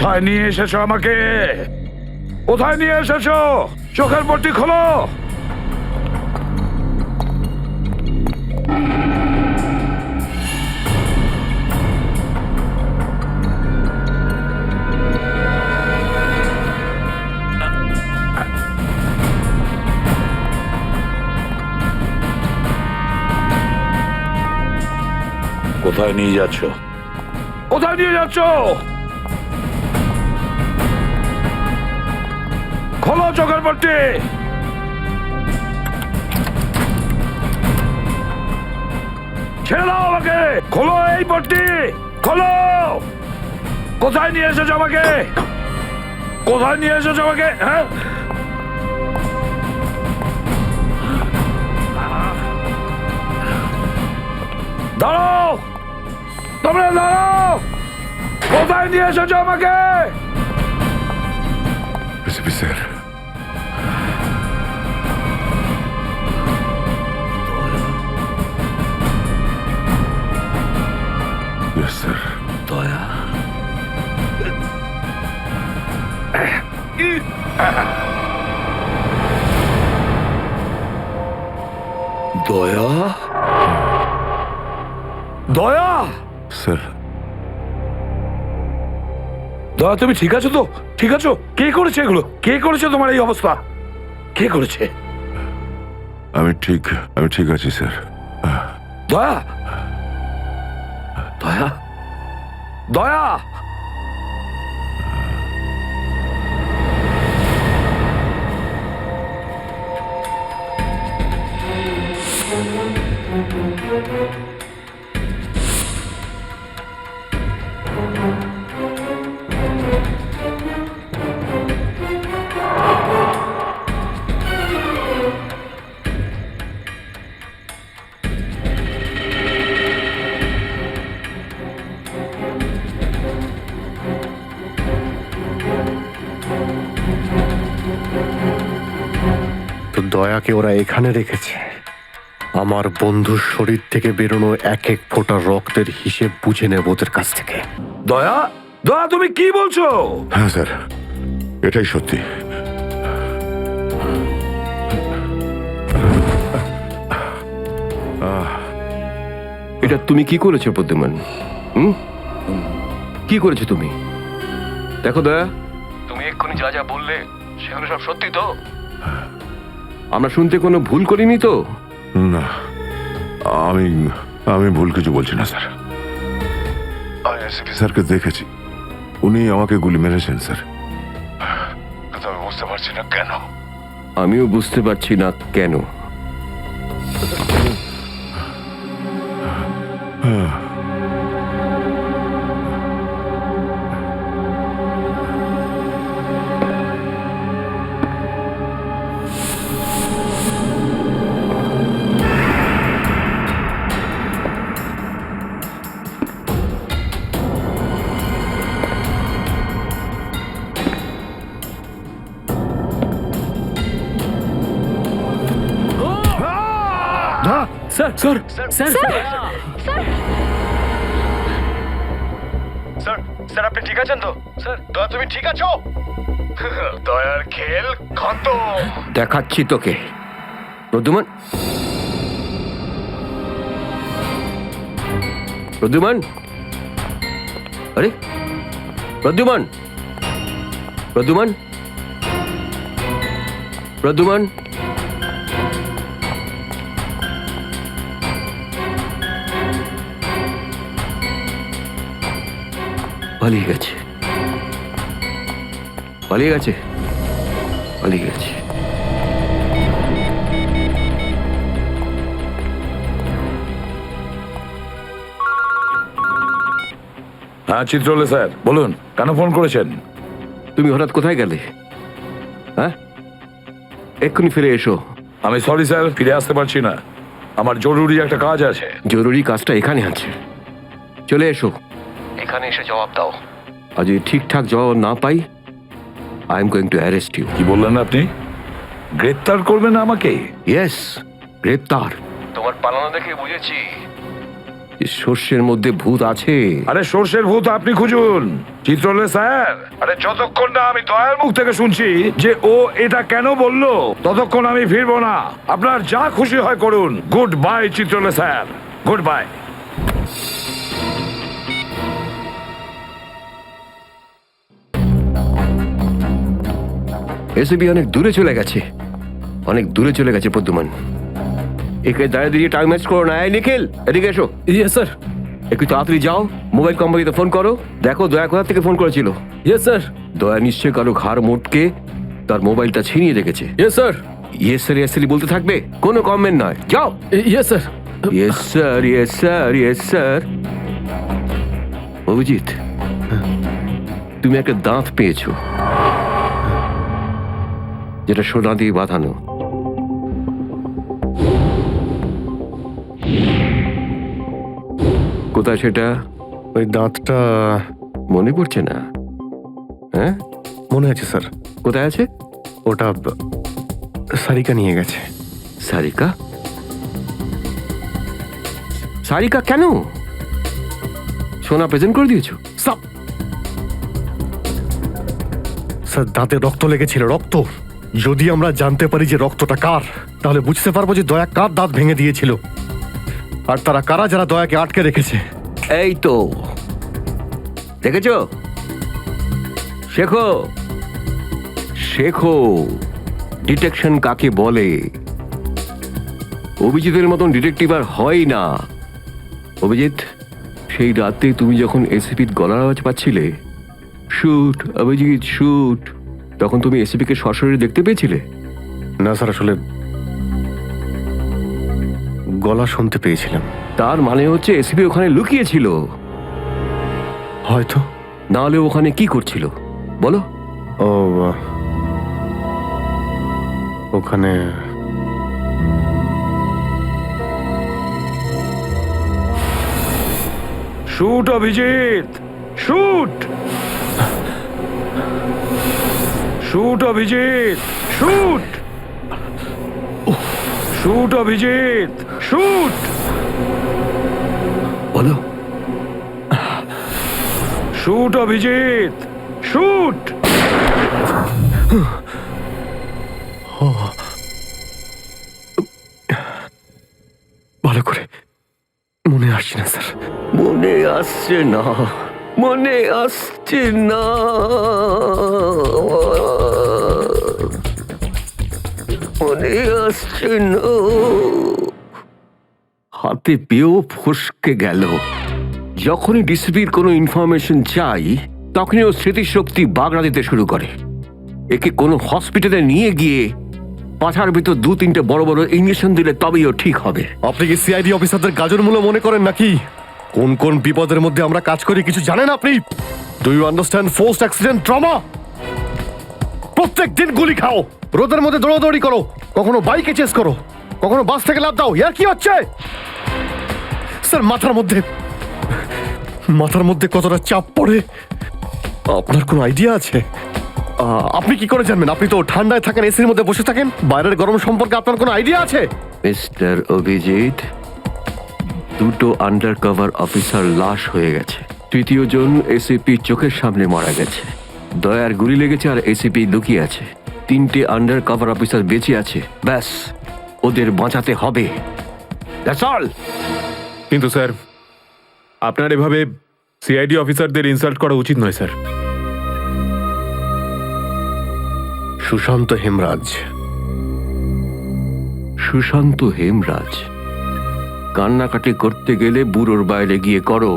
কোথায় নিয়ে এসেছো আমাকে? কোথায় নিয়ে এসেছো? চোখের পট্টি খোলো। কোথায় নিয়ে যাচ্ছ? কোথায় নিয়ে যাচ্ছ? খোলো চোখের পট্টি। ছেড়ে দাও আমাকে। খোলো এই পট্টি, খোলো। কোথায় নিয়ে এসেছো আমাকে? কোথায় নিয়ে এসেছো আমাকে? হ্যাঁ, দাঁড়াও, তোমরা দাঁড়াও। কোথায় নিয়ে এসেছো আমাকে? SP sir, yes sir. দয়া, দয়া, দয়া, স্যার, দয়া, তুমি ঠিক আছো তো? ঠিক আছো? কে করেছে এগুলো? কে করেছে তোমার এই অবস্থা? কে করেছে? আমি ঠিক আছি স্যার। দয়া, দয়া, দয়া। তো দয়াকে ওরা এখানে রেখেছে। আমার বন্ধুর শরীর থেকে বেরোনো এক এক ফোঁটা রক্তের হিসেব বুঝে নেব ওদের কাছ থেকে। দয়া, দয়া, তুমি কি বলছো? হ্যাঁ স্যার, এটাই সত্যি। এটা তুমি কি করেছো বুদ্ধিমান? কি করেছো তুমি? দেখো দয়া, তুমি এক্ষুনি যা যা বললে সেগুলো সব সত্যি তো? আমরা শুনতে কোনো ভুল করিনি তো? না, আমি ভুল কিছু বলছি না স্যার। আমি এসপি স্যারকে দেখেছি, উনি আমাকে গুলি মেরেছেন স্যার। কিন্তু আমি বুঝতে পারছি না কেন। আমিও বুঝতে পারছি না কেন। Sir, sir, sir, sir, sir আপনি ঠিক আছেন তো? স্যার, দয়া তুমি ঠিক আছো? দয়ার খেল খতম। দেখাচ্ছি তোকে প্রদ্যুমান। প্রদ্যুমান, আরে প্রদ্যুমান, প্রদ্যুমান, প্রদ্যুমান। পালিয়ে গেছে, পালিয়ে গেছে, পালিয়ে গেছে। হ্যাঁ, চিত্রলে স্যার, বলুন, কেন ফোন করেছেন? তুমি হঠাৎ কোথায় গেলে? হ্যাঁ, এক্ষুনি ফিরে এসো। আমি সরি স্যার, ফিরে আসতে পারছি না। আমার জরুরি একটা কাজ আছে। জরুরি কাজটা এখানে আছে, চলে এসো। এখানে এসে জবাব দাও। আর যদি ঠিকঠাক জবাব না পাই, I am going to arrest you. কি বললেন আপনি? গ্রেপ্তার করবেন আমাকে? ইয়েস, গ্রেপ্তার। তোমার পালানো দেখে বুঝেছি শস্যের মধ্যে ভূত আছে। আরে সর্ষের ভূত আপনি খুঁজুন, চিত্রলে স্যার। আরে যতক্ষণ না আমি দয়ার মুখ থেকে শুনছি যে ও এটা কেন বললো, ততক্ষণ আমি ফিরবো না। আপনার যা খুশি হয় করুন। Goodbye Chitrale sir, goodbye. এসবি অনেক দূরে চলে গেছে, অনেক দূরে চলে গেছে প্রদ্যুমান। একে দাঁড়িয়ে দিয়ে টাইম ম্যাচ করো না। এই নিখিল, এদিকে এসো। Yes sir. একটু তাড়াতাড়ি যাও, মোবাইল কোম্পানিতে ফোন করো, দেখো দয়া কোথা থেকে ফোন করেছিল। Yes sir. দয়া নিশ্চয় কারো ঘাড় মোটকে তার মোবাইলটা ছিনিয়ে রেখেছে। Yes sir. Yes sir yes sir বলতে থাকবে, কোনো কমেন্ট নয়। যাও। Yes sir. Yes sir yes sir yes sir. Abhijit, তুমি একটা দাঁত পেয়েছো, যেটা সোনা দিয়ে বাঁধানো। কোথায় সেটা? ওই দাঁতটা মনে পড়ছে না? হ্যাঁ, মনে আছে স্যার। কোথায় আছে? ওটা সারিকা নিয়ে গেছে। সারিকা? সারিকা কেন? সোনা প্রেজেন্ট করে দিয়েছো? সাপ! স্যার, দাঁতে রক্ত লেগেছিল, রক্ত। যদি আমরা জানতে পারি যে রক্তটা কার, তাহলে বুঝতে পারবো যে দয়া কার দাঁত ভেঙে দিয়েছিল, আর তারা কারা যারা দয়াকে আটকে রেখেছে। এই তো দেখেছো, শেখো শেখো ডিটেকশন কাকে বলে। অভিজিতের মতন ডিটেকটিভ আর হয় না। অভিজিৎ, সেই রাতে তুমি যখন এসিপির গলার আওয়াজ পাচ্ছিলে, শুট অভিজিৎ শুট, তখন তুমি এসিপিকে সরাসরি দেখতে পেয়েছিলে? না স্যার, আসলে গলা শুনতে পেয়েছিলাম। তার মানে হচ্ছে এসিপি ওখানে লুকিয়েছিল। হয়তো। নাহলে ওখানে কি করছিল বলো? ও ওখানে shoot Abhijit, shoot. Shoot Abhijit, shoot. Shoot Abhijit, shoot. বলো। Shoot Abhijit, shoot. ভালো করে মনে আসছে না স্যার। মনে আসছে না, মনে আসছে না। মনে আসছে না। হাতে পেয়েও ফসকে গেল। যখনই ডিসিপির কোনো ইনফরমেশন চাই, তখনই ও স্মৃতিশক্তি বাগড়া দিতে শুরু করে। একে কোনো হসপিটালে নিয়ে গিয়ে পাছার ভিতর 2-3টে বড় বড় ইঞ্জেকশন দিলে তবেই ও ঠিক হবে। আপনি কি সিআইডি অফিসারদের গাজর মূল্য মনে করেন নাকি? কোন কোন বিপদের মধ্যে আমরা কাজ করি কিছু জানেন আপনি? Do you understand forced accident trauma? প্রত্যেক দিন গুলি খাও, রোদের মধ্যে দৌড়াদৌড়ি করো, কখনো বাইকে চেস করো, কখনো বাস থেকে লাফ দাও। ইয়ার কি হচ্ছে স্যার? মাথার মধ্যে কতটা চাপ পড়ে আপনার কোনো আইডিয়া আছে? আপনি কি করে জানবেন? আপনি তো ঠান্ডায় থাকেন, এসির মধ্যে বসে থাকেন। বাইরের গরম সম্পর্কে আপনার কোনো আইডিয়া আছে? মিস্টার অভিজিৎ, 2টো আন্ডার কভার অফিসার লাশ হয়ে গেছে। 3য় জন এসিপি চোখের সামনে মারা গেছে। দয়ার গুলি লেগেছে আর এসিপি লুকিয়ে আছে। 3টে আন্ডার কভার অফিসার বেঁচে আছে। ব্যাস, ওদের বাঁচাতে হবে। That's all. কিন্তু স্যার, আপনার এভাবে সিআইডি অফিসারদের ইনসাল্ট করা উচিত নয় স্যার। সুশান্ত হেমরাজ। সুশান্ত হেমরাজ? কান্নাকাটি করতে গেলে বুড়োর বাইরে গিয়ে করো।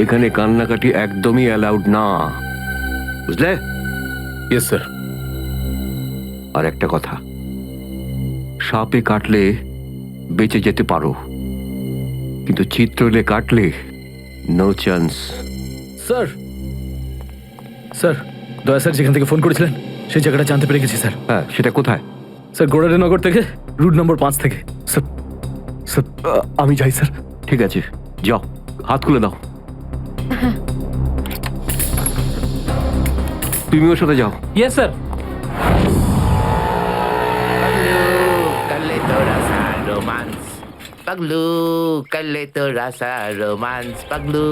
এখানে কান্নাকাটি একদমই অ্যালাউড না, বুঝলে? Yes sir. আর একটা কথা, সাপে কাটলে বেঁচে যেতে পারো, কিন্তু চিত্রলে কাটলে নো চান্স। স্যার, স্যার, দয়া স্যার যেখান থেকে ফোন করেছিলেন সেই জায়গাটা জানতে পেরে গেছি স্যার। হ্যাঁ, সেটা কোথায়? স্যার, গোড়ারেনগর থেকে, রুট নম্বর 5 থেকে। স্যার, স্যার, আমি যাই স্যার। ঠিক আছে, যাও, হাত খুলে দাও। তুমি ওর সাথে যাও। Yes sir. पगलू कर ले तो रासा रोमांस पगलू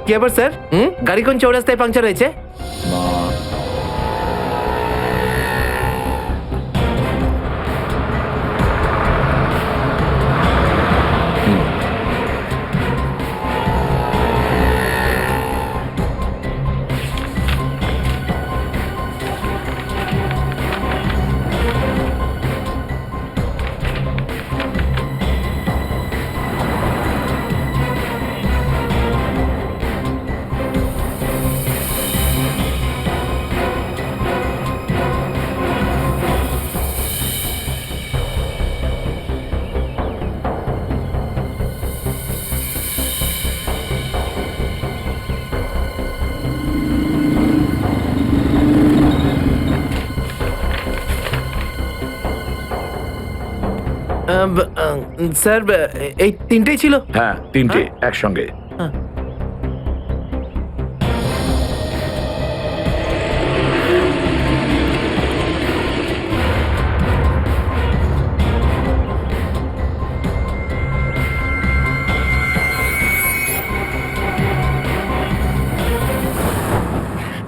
কি ব্যাপার স্যার গাড়ি কোন চৌরাস্তায় পাংচার হয়েছে স্যার এই তিনটেই ছিল হ্যাঁ তিনটে একসঙ্গে।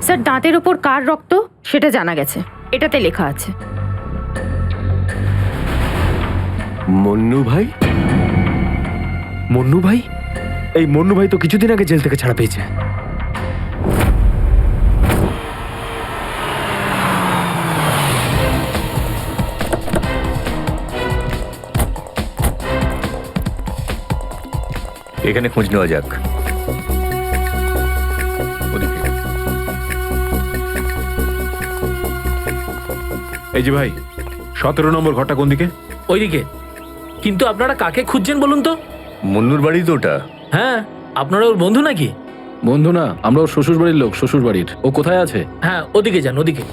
স্যার দাঁতের ওপর কার রক্ত সেটা জানা গেছে, এটাতে লেখা আছে। মন্নু ভাই? মন্নু ভাই? এই মন্নু ভাই তো কিছুদিন আগে জেল থেকে ছাড়া পেয়েছে। এখানে খোঁজ নেওয়া যাক। এই যে ভাই, 17 নম্বর ঘরটা কোন দিকে? ওইদিকে। কিন্তু আপনারা কাকে খুঁজছেন বলুন তো? মন্নুর বাড়ি তো ওটা। হ্যাঁ, আপনারা ওর বন্ধু নাকি? বন্ধু না, আমরা ওর শ্বশুর বাড়ির লোক। শ্বশুর বাড়ির ও কোথায় আছে? হ্যাঁ, ওদিকে যান, ওদিকে।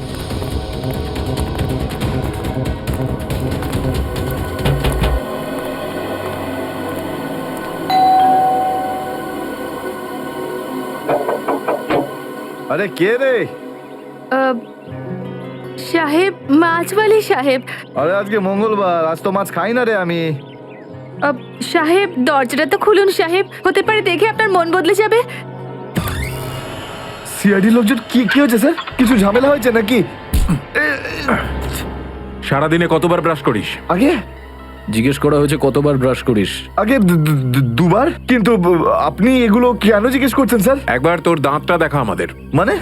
আরে কে রে? সাহেব, মাছওয়ালি সাহেব। আরে আজকে মঙ্গলবার, আজ তো মাছ খাই না রে আমি। সাহেব দরজাটা তো খুলুন সাহেব, হতে পারে দেখে আপনার মন বদলে যাবে। সিআইডি লোকজন কি কি হয়েছে স্যার? কিছু ঝামেলা হয়েছে নাকি? সারাদিনে কতবার ব্রাশ করিস? আগে জিজ্ঞেস করা হয়েছে কতবার ব্রাশ করিস। আগে দুবার। কিন্তু আপনি এগুলো কেন জিজ্ঞেস করছেন স্যার? একবার তোর দাঁতটা দেখা আমাদের। মানে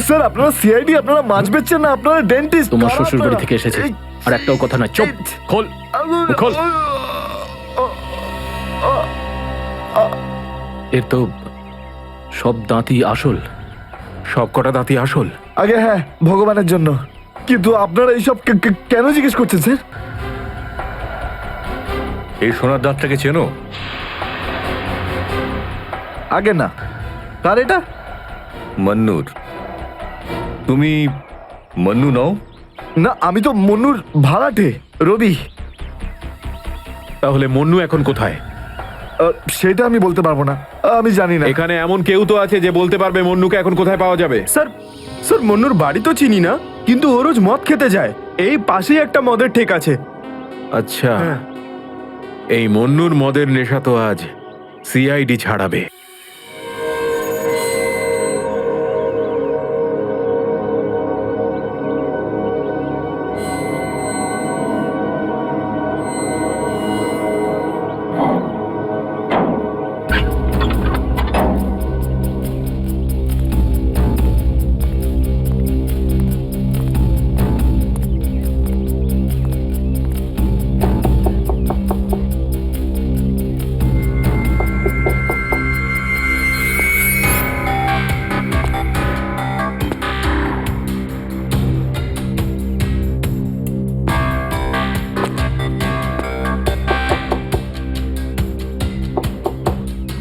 স্যার আপনারা সিআইডি, আপনারা মাছ বেচছেন না, আপনারা ডেন্টিস্ট? তোমার শ্বশুর বাড়ি থেকে এসেছে, আর একটাও কথা না। চুপ, খোল খোল। এর তো সব দাঁতই আসল। সব কটা দাঁতই আসল? আগে হ্যাঁ, ভগবানের জন্য। কিন্তু আপনারা এইসব কেন জিজ্ঞেস করছেন স্যার? এই সোনার দাঁতটাকে চেনো? আগে না। কার এটা? মন্নুর। তুমি মন্নু নও? না, আমি তো মন্নুর ভাড়াটে, রবি। তাহলে মন্নু এখন কোথায়? সেটা আমি বলতে পারবো না, আমি জানি না। এখানে এমন কেউ তো আছে যে বলতে পারবে মন্নুকে এখন কোথায় পাওয়া যাবে? স্যার, স্যার মন্নুর বাড়ি তো চিনি না, কিন্তু ও রোজ মদ খেতে যায়। এই পাশেই একটা মদের ঠেক আছে। আচ্ছা, এই মন্নুর মদের নেশা তো আজ সিআইডি ছাড়াবে।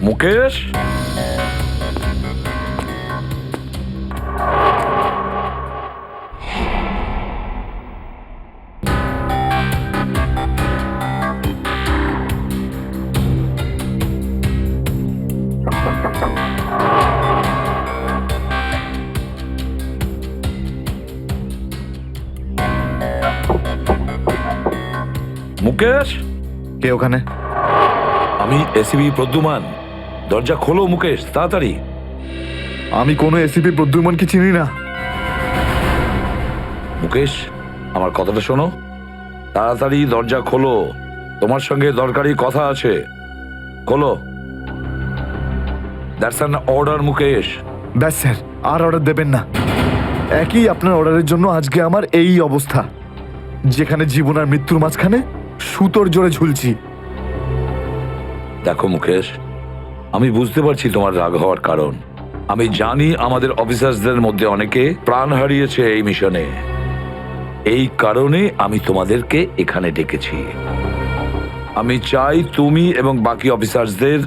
মুকেশ, মুকেশ, কে ওখানে? আমি এসিবি প্রদ্যুমান। দরজা খোলো মুকেশ, তাড়াতাড়ি। আমি কোনো এসিপি প্রদ্যুমনকে চিনি না। মুকেশ, আমার কথাটা শোনো, তাড়াতাড়ি দরজা খোলো, তোমার সঙ্গে দরকারি কথা আছে। খোলো। That's an order Mukesh. ব্যাস স্যার, আর অর্ডার দেবেন না। একই আপনার অর্ডারের জন্য আজকে আমার এই অবস্থা, যেখানে জীবন আর মৃত্যুর মাঝখানে সুতোর জোরে ঝুলছি। দেখো মুকেশ, আমি বুঝতে পারছি তোমার রাগ হওয়ার কারণ। আমি জানি আমাদের অফিসারদের মধ্যে অনেকে প্রাণ হারিয়েছে এই মিশনে। এই কারণে আমি তোমাদেরকে এখানে ডেকেছি। আমি চাই তুমি এবং বাকি অফিসারদের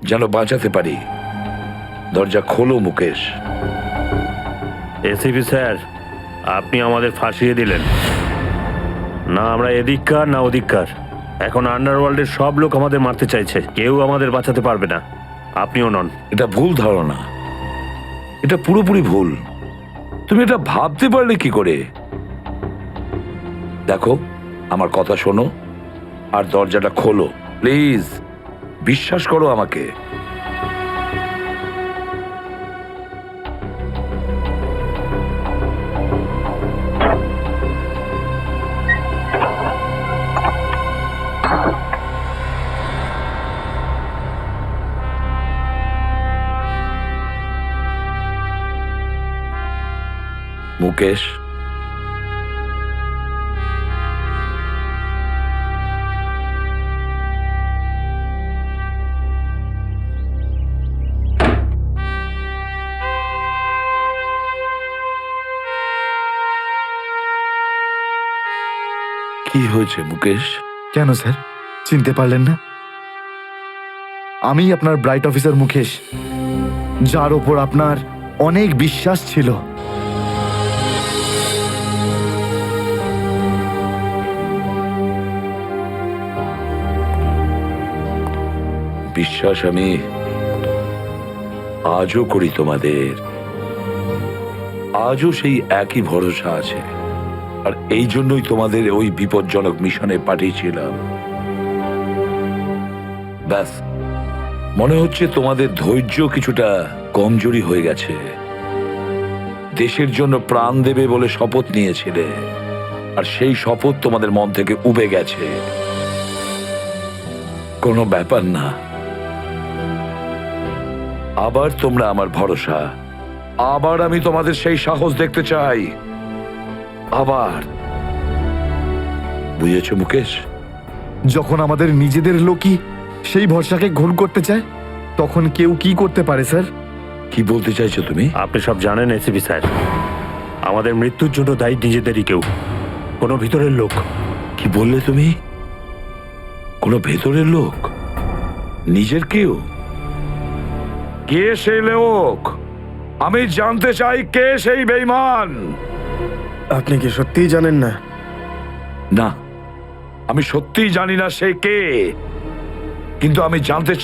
যেন বাঁচাতে পারি। দরজা খোলো মুকেশ। এসিপি স্যার, আপনি আমাদের ফাঁসিয়ে দিলেন। না আমরা এদিককার না ওদিককার। এখন আন্ডারওয়ার্ল্ডের সব লোক আমাদের মারতে চাইছে, কেউ আমাদের বাঁচাতে পারবে না, আপনিও নন। এটা ভুল ধারণা, এটা পুরোপুরি ভুল। তুমি এটা ভাবতে পারলে কি করে? দেখো, আমার কথা শোনো আর দরজাটা খোলো প্লিজ। বিশ্বাস করো আমাকে। মুকেশ, কি হয়েছে মুকেশ? কেন স্যার, চিনতে পারলেন না? আমি আপনার ব্রাইট অফিসার মুকেশ, যার ওপর আপনার অনেক বিশ্বাস ছিল। বিশ্বাস আমি আজও করি তোমাদের। আজও সেই একই ভরসা আছে, আর এই জন্যই তোমাদের ওই বিপজ্জনক মিশনে পাঠিয়েছিলাম। ব্যাস, মনে হচ্ছে তোমাদের ধৈর্য কিছুটা কমজোরি হয়ে গেছে। দেশের জন্য প্রাণ দেবে বলে শপথ নিয়েছিলে, আর সেই শপথ তোমাদের মন থেকে উবে গেছে। কোনো ব্যাপার না, আবার তোমরা আমার ভরসা। আবার আমি তোমাদের সেই সাহস দেখতে চাই। আবার। বুঝেছ মুকেশ? যখন আমাদের নিজেদের লোকই সেই ভরসাকে ঘোর করতে চায়, তখন কেউ কি করতে পারে স্যার? কি বলতে চাইছো তুমি? আপনি সব জানেন এসিপি স্যার, আমাদের মৃত্যুর জন্য দায়ী নিজেদেরই কেউ, কোনো ভিতরের লোক। কি বললে তুমি? কোনো ভেতরের লোক? নিজের কেউ? কে সেই লোক? আমি জানতে চাই কে সেই বেঈমান। আপনি কি সত্যিই জানেন না? না, আমি সত্যিই জানি না সে কে, কিন্তু আমি জানতে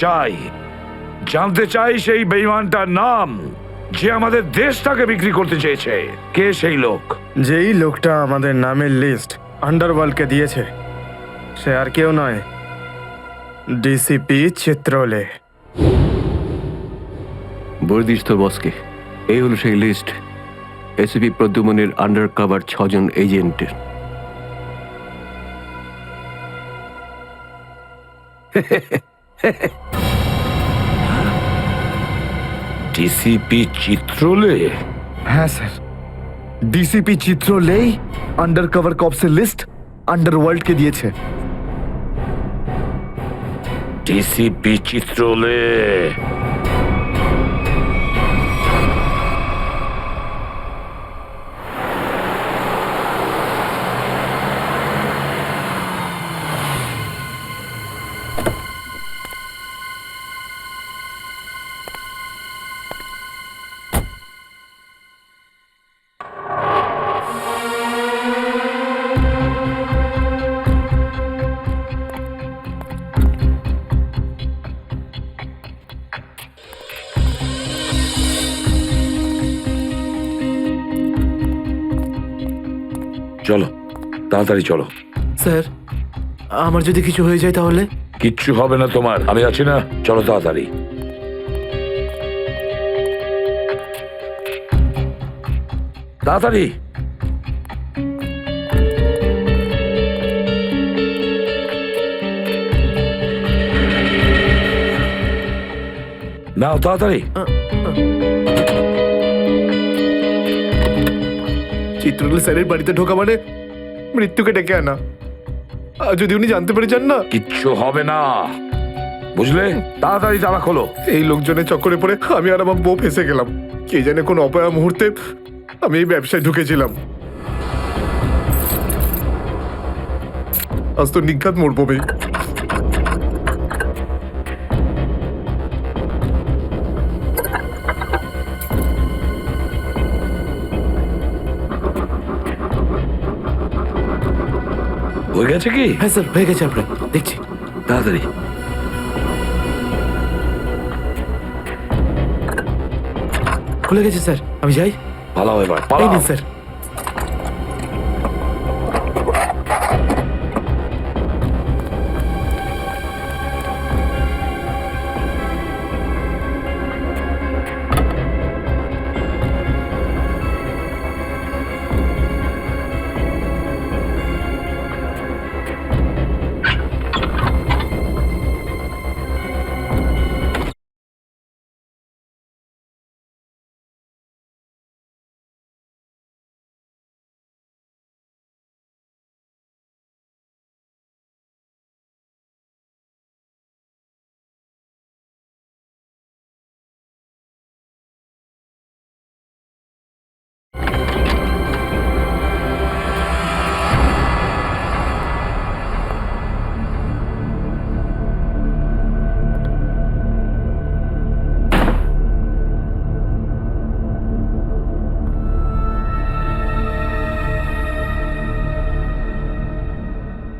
চাই সেই বেঈমানটার নাম, যে আমাদের দেশটাকে বিক্রি করতে চেয়েছে। কে সেই লোক? যেই লোকটা আমাদের নামের লিস্ট আন্ডারওয়ার্ল্ডকে দিয়েছে, সে আর কেউ নয়, ডিসিপি চিত্রলে। বর্দিস তো বসকে, এই হলো সেই লিস্ট এসিপি প্রদ্যুমনের আন্ডার কভার 6 জন এজেন্টের। ডিসিপি চিত্রলে? হ্যাঁ স্যার, ডিসিপি চিত্রলেই আন্ডার কভার কপসের লিস্ট আন্ডারওয়ার্ল্ডকে দিয়েছে। ডিসিপি চিত্রলে? চলো, তাড়াতাড়ি চলো। স্যার, আমার যদি কিছু হয়ে যায় তাহলে? কিচ্ছু হবে না তোমার, আমি আছি না। চলো তাড়াতাড়ি। তাড়াতাড়ি। নাও তাড়াতাড়ি। চিত্রলের স্যারের বাড়িতে ঢোকা মানে মৃত্যুকে ডেকে আনা। আর যদি উনি জানতে পেরে যান না, কিচ্ছু হবে না, বুঝলে? তাড়াতাড়ি তালা খোলো। এই লোকজনের চক্করে পড়ে আমি আর আমার বউ ফেসে গেলাম। কে জানে কোন অপয়া মুহূর্তে আমি এই ব্যবসায় ঢুকেছিলাম। আজ তো নিঘাত মরবো বে। হয়ে গেছে কি? হ্যাঁ স্যার, হয়ে গেছে আপনার, দেখছি। তাড়াতাড়ি। খুলে গেছে স্যার, আমি যাই। পালাও এবার, এই পালাও। নিন স্যার।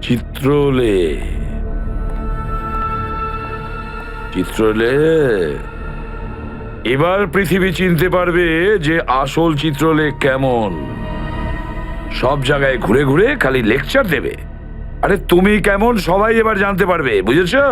চিত্রলে, চিত্রলে, এবার পৃথিবী চিনতে পারবে যে আসল চিত্রলে কেমন। সব জায়গায় ঘুরে ঘুরে খালি লেকচার দেবে। আরে তুমি কেমন সবাই এবার জানতে পারবে, বুঝেছো?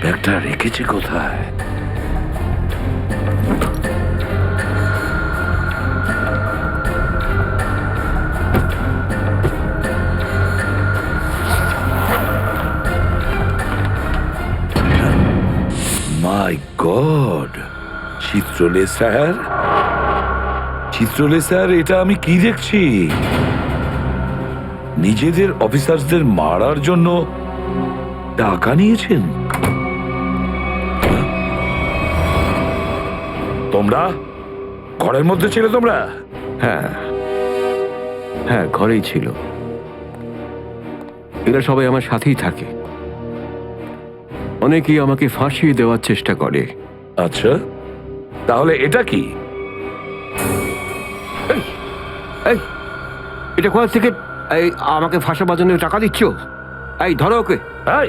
ব্যাগটা রেখেছে কোথায়? মাই গড, চিত্রলে স্যার, চিত্রলে স্যার, এটা আমি কি দেখছি? নিজেদের অফিসারদের মারার জন্য টাকা নিয়েছেন তোমরা? ঘরের মধ্যে ছিলে তোমরা? হ্যাঁ হ্যাঁ, ঘরেই ছিল। এরা সবাই আমার সাথেই থাকে। অনেকেই আমাকে ফাঁসিয়ে দেওয়ার চেষ্টা করে। আচ্ছা, তাহলে এটা কি? এই, এটা কোথা থেকে এই আমাকে ফাঁসাবার জন্য টাকা দিচ্ছ? এই ধরো ওকে। এই,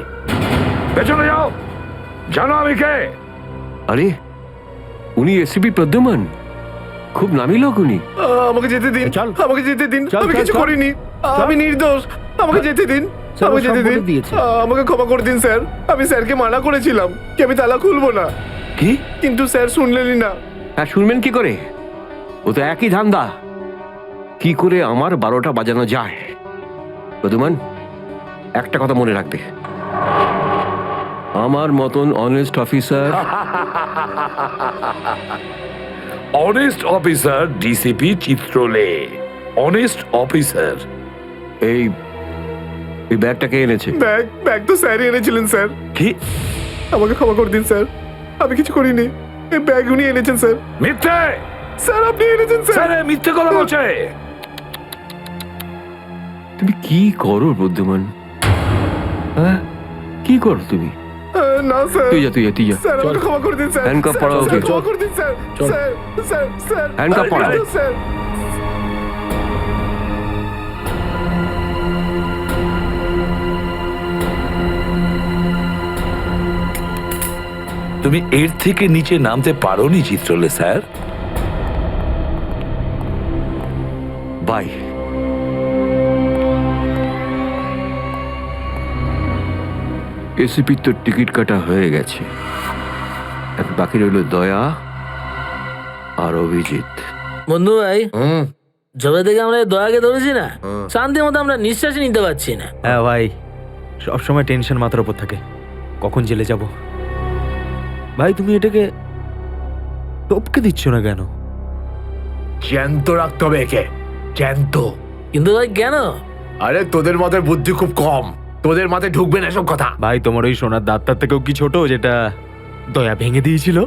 পেছনে যাও, জানো আমি কে? আরে, উনি এসিপি প্রদ্যুমান, খুব নামি লোক উনি। আমাকে যেতে দিন, চল। আমাকে যেতে দিন। চল, আমি চল, কিছু চল। করিনি, আমি নির্দোষ। আমাকে যেতে দিন, স্যার, ও আমাকে সব যেতে বলে দিন। দিয়েছে। আমাকে ক্ষমা করে দিন স্যার। আমি স্যারকে মানা করেছিলাম কি আমি তালা খুলবো না। কি? কিন্তু স্যার শুনলেনই না। হ্যাঁ, শুনবেন কি করে? ও তো একই ধান্দা। কি করে আমার 12টা বাজানো যায়? প্রদ্যুমান, একটা কথা মনে রাখবে, আমার মতন honest officer honest officer DCP Chitrale, honest officer. এই ব্যাগটাকে এনেছে। ব্যাগ তো স্যারই এনেছিলেন স্যার। কি? আমাকে ক্ষমা করে দিন স্যার, আমি কিছু করিনি। এই ব্যাগ উনি এনেছেন স্যার। মিথ্যে! স্যার আপনি এনেছেন স্যার। স্যার এ মিথ্যে কথা বলছে। তুমি কি করো প্রদ্যুমান? হ্যাঁ, কি করো তুমি? না স্যার। তুই যা। স্যার আমাকে ক্ষমা করে দিন স্যার। হ্যান্ডকাফ পরাও ওকে। স্যার, ক্ষমা করে দিন sir. Sir sir sir handcuff পরাও। স্যার। তুমি এর থেকে নিচে নামতে পারোনি চিত্রলে স্যার। বাই। এসিপির তো টিকিট কাটা হয়ে গেছে, এখন বাকি রইল দয়া আর অভিজিৎ। বন্ধু ভাই, যবে থেকে আমরা এই দয়াকে ধরেছি না, শান্তি মতো আমরা নিঃশ্বাসই নিতে পারছি না। হ্যাঁ ভাই, সবসময় টেনশন মাথার উপর থাকে, কখন জেলে যাব। ভাই তুমি এটাকে টপকে দিচ্ছ না কেন? জ্যান্ত রাখতে হবে একে, জ্যান্ত। কিন্তু ভাই কেন? আরে তোদের মাথায় বুদ্ধি খুব কম, তোদের মাথায় ঢুকবে না এসব কথা। ভাই তোমার ওই সোনার দাঁতটার থেকেও কি ছোট, যেটা দয়া ভেঙে দিয়েছিল?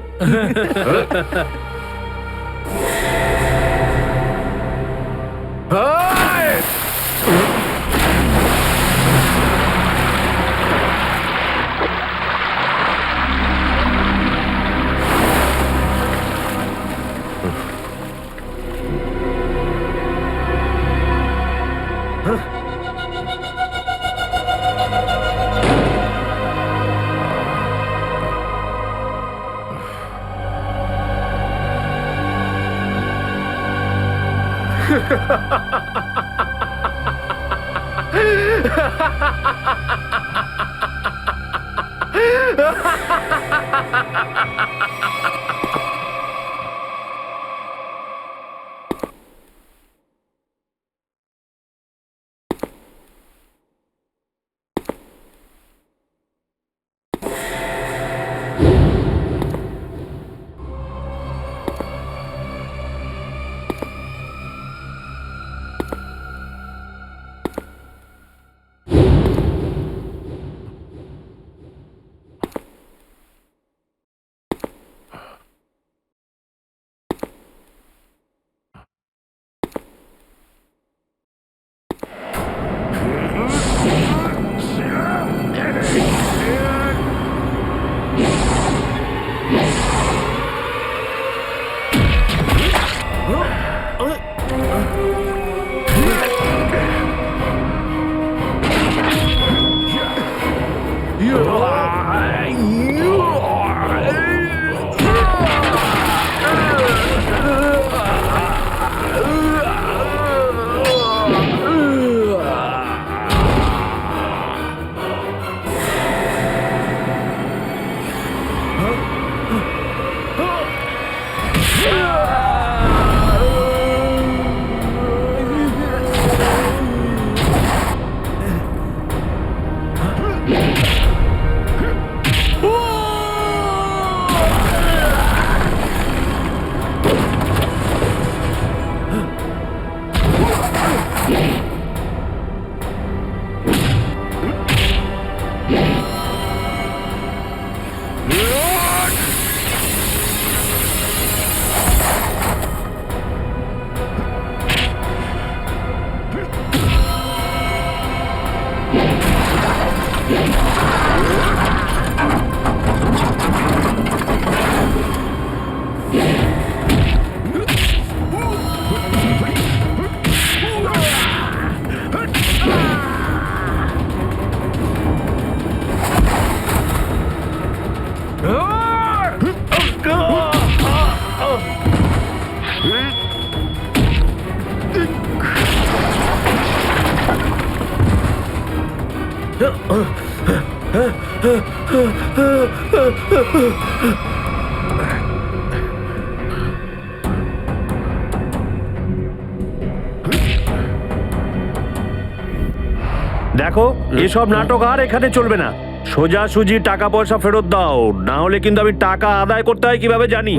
দেখো এসব নাটক আর এখানে চলবে না। সোজাসুজি টাকা পয়সা ফেরত দাও, না হলে কিন্তু আমি টাকা আদায় করতে হয় কিভাবে জানি।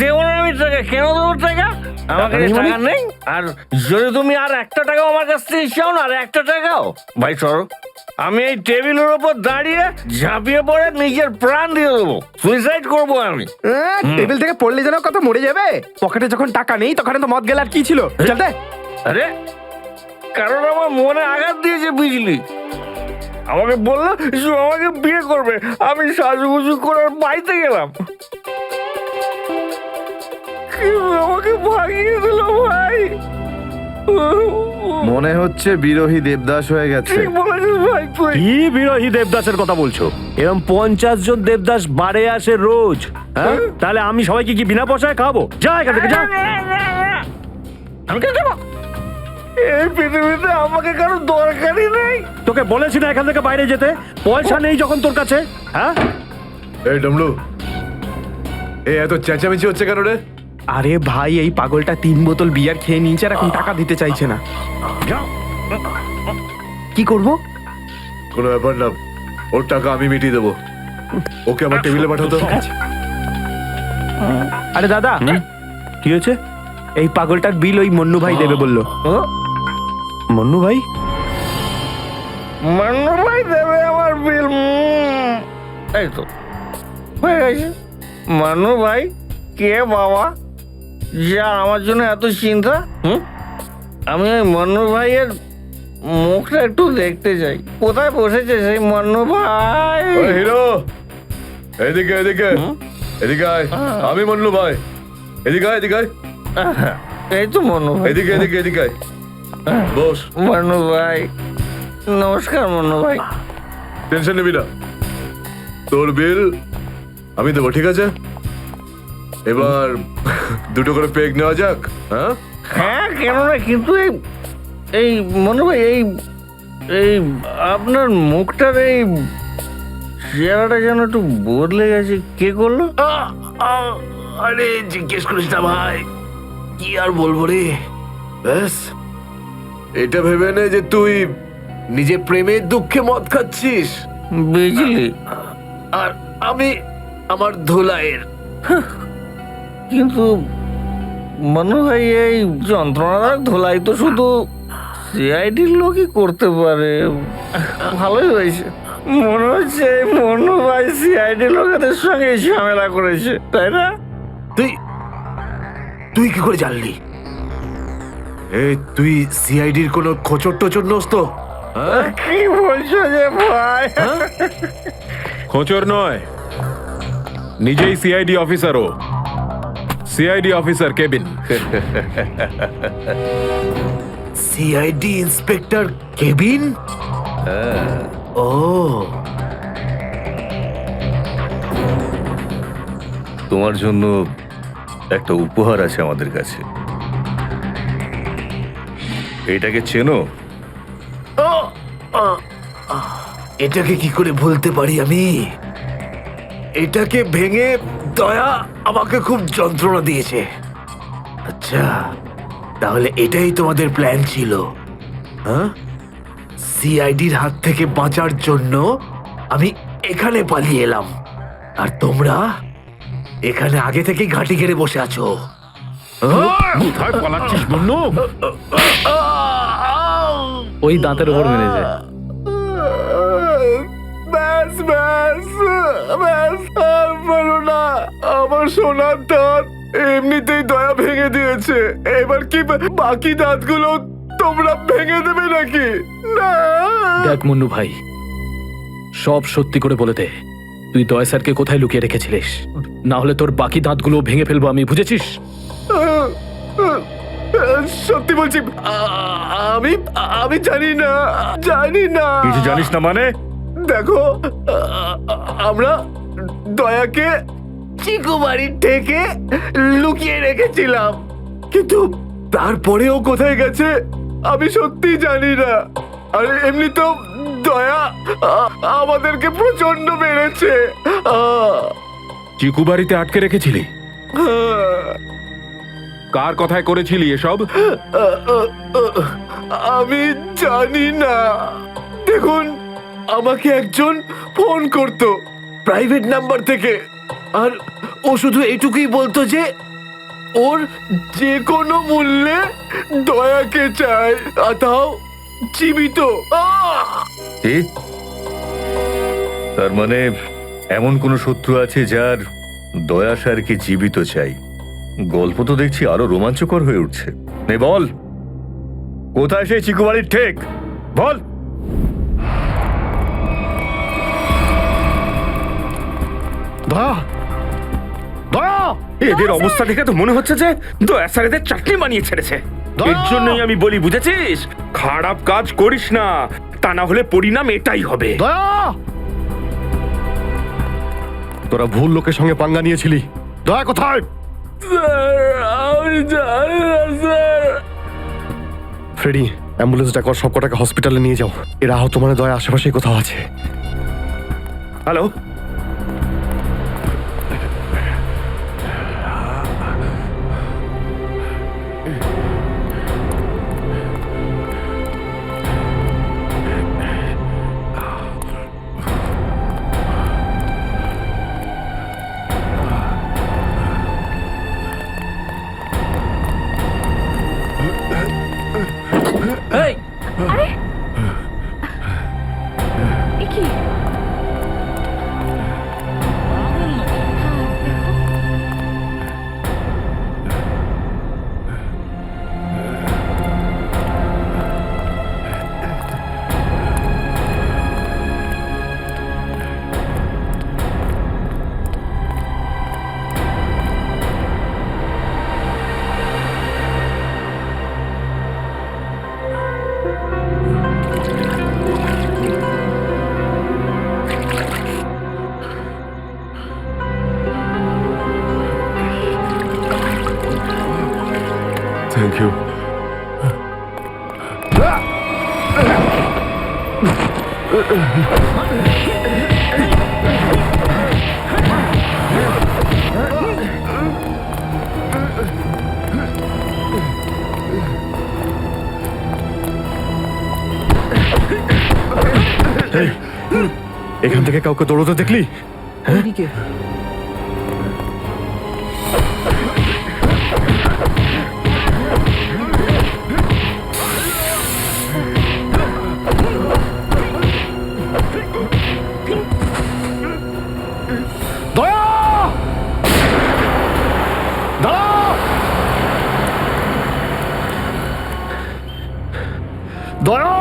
দেবো না আমি টাকা, কেন দেবো টাকা? আমার কাছে টাকা নেই। আর যদি তুমি আর একটা টাকাও আমার কাছ থেকে চাও না, আর একটা টাকাও, ভাই সরো, আমি এই টেবিলের ওপর দাঁড়িয়ে ঝাঁপিয়ে পড়ে নিজের প্রাণ দিয়ে দেবো, সুইসাইড করবো আমি। টেবিল থেকে পড়লে যেন কত মরে যাবে। পকেটে যখন টাকা নেই তখন তো মদ গেলে আর কি ছিল। চল দে। আরে কারণ আমার মনে আঘাত দিয়েছে বিজলি, আমাকে বললো যে আমাকে বিয়ে করবে, আমি সাজুগুজু করে ওর বাড়িতে গেলাম, কিন্তু আমাকে ভাগিয়ে দিল ভাই। মনে হচ্ছে বিরোহী দেবদাস হয়ে গেছে। ঠিক বলেছিস ভাই তুই। কি বিরোহী দেবদাসের কথা বলছো? এরকম 50 জন দেবদাস বাড়ে আসে রোজ, হ্যাঁ? তাহলে আমি সবাইকে কি বিনা পয়সায় খাবো? যা এখান থেকে যা। আমি কেন যাবো? এই পৃথিবীতে আমাকে কারো দরকারই নেই। তোকে বলেছি না এখান থেকে বাইরে যেতে? পয়সা নেই যখন তোর কাছে, হ্যাঁ? এই ডমলু, এই এত চেঁচামেচি হচ্ছে কেন রে? আরে ভাই, এই পাগলটা 3 বোতল বিয়ার খেয়ে নিয়েছে আর এখন টাকা দিতে চাইছে না। কি করব? কোনো ব্যাপার না, ওর টাকা আমি মিটিয়ে দেবো। ওকে আমার টেবিলে পাঠাতো। আরে দাদা, কি হয়েছে? এই পাগলটার বিল ওই মন্নু ভাই দেবে বললো। মন্নু ভাই? মান্নু ভাই দেবে আমার বিল? এই তো হয়ে গেছে। মান্নু ভাই কে বাবা, যা আমার জন্য এত চিন্তা? আমি ওই মান্নু ভাইয়ের মুখটা একটু দেখতে চাই। কোথায় বসেছে সেই মান্নু ভাই? হিরো, এদিকে এদিকে এদিকে আয়। আমি মন্নু ভাই, এদিকে আয়, এদিকে আয়। এই তো মান্নু ভাই, এদিকে এদিকে এদিকে আয়। বস। মান্নু ভাই নমস্কার। মান্নু ভাই টেনশন নিবি না, তোর বিল আমি দেবো, ঠিক আছে? এবার দুটো করে পেগ নেওয়া যাক। হ্যাঁ হ্যাঁ, কেন না, কিন্তু এই মনে ভাই এই আপনার মুখটার এই চেহারাটা যেন একটু বদলে গেছে। কে করলো? আরে জিজ্ঞেস করিস না ভাই, কি আর বলবো রে। ব্যাস, এটা ভেবে নে যে তুই নিজে প্রেমের দুঃখে মদ খাচ্ছিস, বিজলি, আর আমি আমার ধুলাইয়ের। কিন্তু মনে হয় এই যন্ত্রণাদায়ক ধোলাই তো শুধু সিআইডির লোকই করতে পারে। ভালোই হয়েছে, মনে হচ্ছে এই মনু ভাই সিআইডি লোকেদের সঙ্গে ঝামেলা করেছে, তাই না? তুই কি করে জানলি? তুই সিআইডির কোনো খোঁচর টোচর নোস তো? কি বলছো যে ভাই? খোঁচর নয়, নিজেই সিআইডি অফিসারও। CID officer cabin. CID inspector cabin? ও, তোমার জন্য একটা উপহার আছে আমাদের কাছে। এটাকে চেনো? এটাকে কি করে ভুলতে পারি আমি? এটাকে ভেঙে দয়া আমাকে খুব যন্ত্রণা দিয়েছে। আচ্ছা, তাহলে এটাই তোমাদের প্ল্যান ছিল, হ্যাঁ? সিআইডির হাত থেকে বাঁচার জন্য আমি এখানে পালিয়ে এলাম, আর তোমরা এখানে আগে থেকে ঘাঁটি ঘেরে বসে আছো। কোথায় পালাচ্ছিস বন্যু? ওই দাঁতের ওপর মেরেছে। ব্যাস ব্যাস ব্যাস, আর বলো না। আমার সোনার দাঁত এমনিতেই দয়া ভেঙে দিয়েছে, এবার কি বাকি দাঁতগুলো তোমরা ভেঙে দেবে নাকি? না। দেখ মুন্নু ভাই, সব সত্যি করে বলে দে, তুই দয়া স্যারকে কোথায় লুকিয়ে রেখেছিলিস? না হলে তোর বাকি দাঁতগুলো ভেঙে ফেলবো আমি, বুঝেছিস? সত্যি বলছি, আমি আমি জানি না, জানি না। কিছু জানিস না মানে? দেখো, আমরা দয়াকে চিকু বাড়ির থেকে লুকিয়ে রেখেছিলাম, কিন্তু তারপরেও কোথায় গেছে আমি সত্যি জানি না। আর এমনিতেও দয়া আমাদেরকে প্রচন্ড মেরেছে। চিকু বাড়িতে আটকে রেখেছিলি? কার কথায় করেছিলি এসব? আমি জানি না, দেখুন, আমাকে একজন ফোন করতো প্রাইভেট নাম্বার থেকে, আর ও শুধু এইটুকুই বলতো যে ওর যে কোনো মূল্যে দয়াকে চায়, আর তাও জীবিত। তার মানে এমন কোন শত্রু আছে যার দয়া স্যারকে জীবিত চাই? গল্প তো দেখছি আরো রোমাঞ্চকর হয়ে উঠছে। নে বল, কোথায় সেই চিকুবাড়ির ঠেক? বল। দয়া, দয়া, এদের অবস্থা দেখে তো মনে হচ্ছে যে দয়া স্যার এদের চাটনি বানিয়ে ছেড়েছে। এর জন্যই আমি বলি, বুঝেছিস, খারাপ কাজ করিস না, তা না হলে পরিণাম এটাই হবে। দয়া, তোরা ভুল লোকের সঙ্গে পাঙ্গা নিয়েছিলি। দয়া কোথায়? ফ্রেডি, অ্যাম্বুলেন্স ডাকো, সব কটাকে হসপিটালে নিয়ে যাও। এরা আহত মানে দয়া আশেপাশে কোথাও আছে। হ্যালো, আরে এ কি? Thank you. এখান থেকে কাউকে দৌড়তে দেখলি? দয়া, দাঁড়াও, দয়া।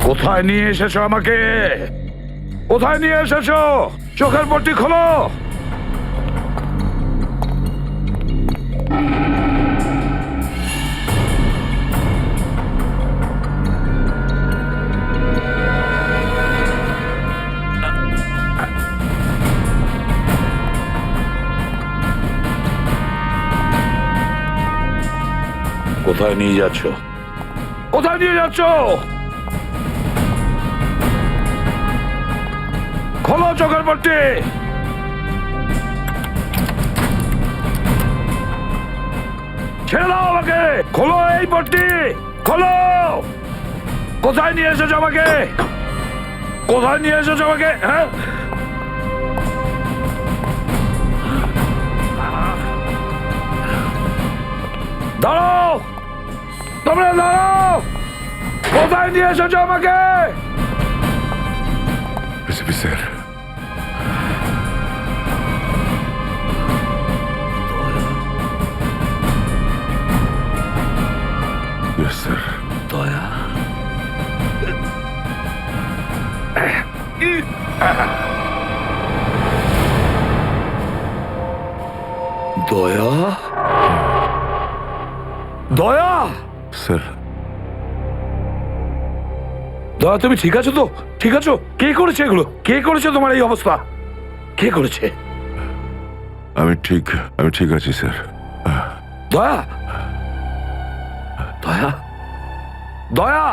কোথায় নিয়ে এসেছো আমাকে? কোথায় নিয়ে এসেছো? চোখের পট্টি খোলো। কোথায় নিয়ে যাচ্ছ? কোথায় নিয়ে যাচ্ছ? খোলো চোখের পট্টি। ছেড়ে দাও আমাকে। খোলো এই পট্টি, খোলো। কোথায় নিয়ে এসেছো আমাকে? কোথায় নিয়ে এসেছো আমাকে? হ্যাঁ, দাঁড়াও, তোমরা দাঁড়াও। কোথায় নিয়ে এসেছো আমাকে? SP sir, yes sir. দয়া, দয়া, দয়া, স্যার, দয়া, তুমি ঠিক আছো তো? ঠিক আছো? কে করেছে এগুলো? কে করেছে তোমার এই অবস্থা? কে করেছে? আমি ঠিক আছি স্যার। দয়া, দয়া, দয়া।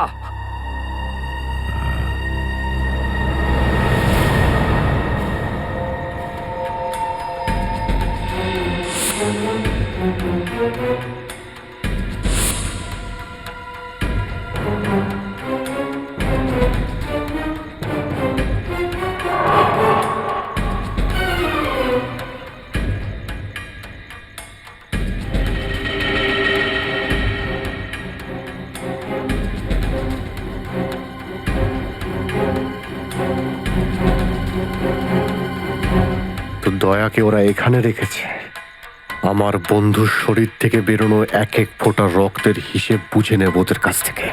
তো দয়াকে ওরা এখানে রেখেছে আমার বন্ধুর শরীর থেকে বেরোনো এক এক ফোঁটা রক্তের হিসেব বুঝে নেব ওদের কাছ থেকে।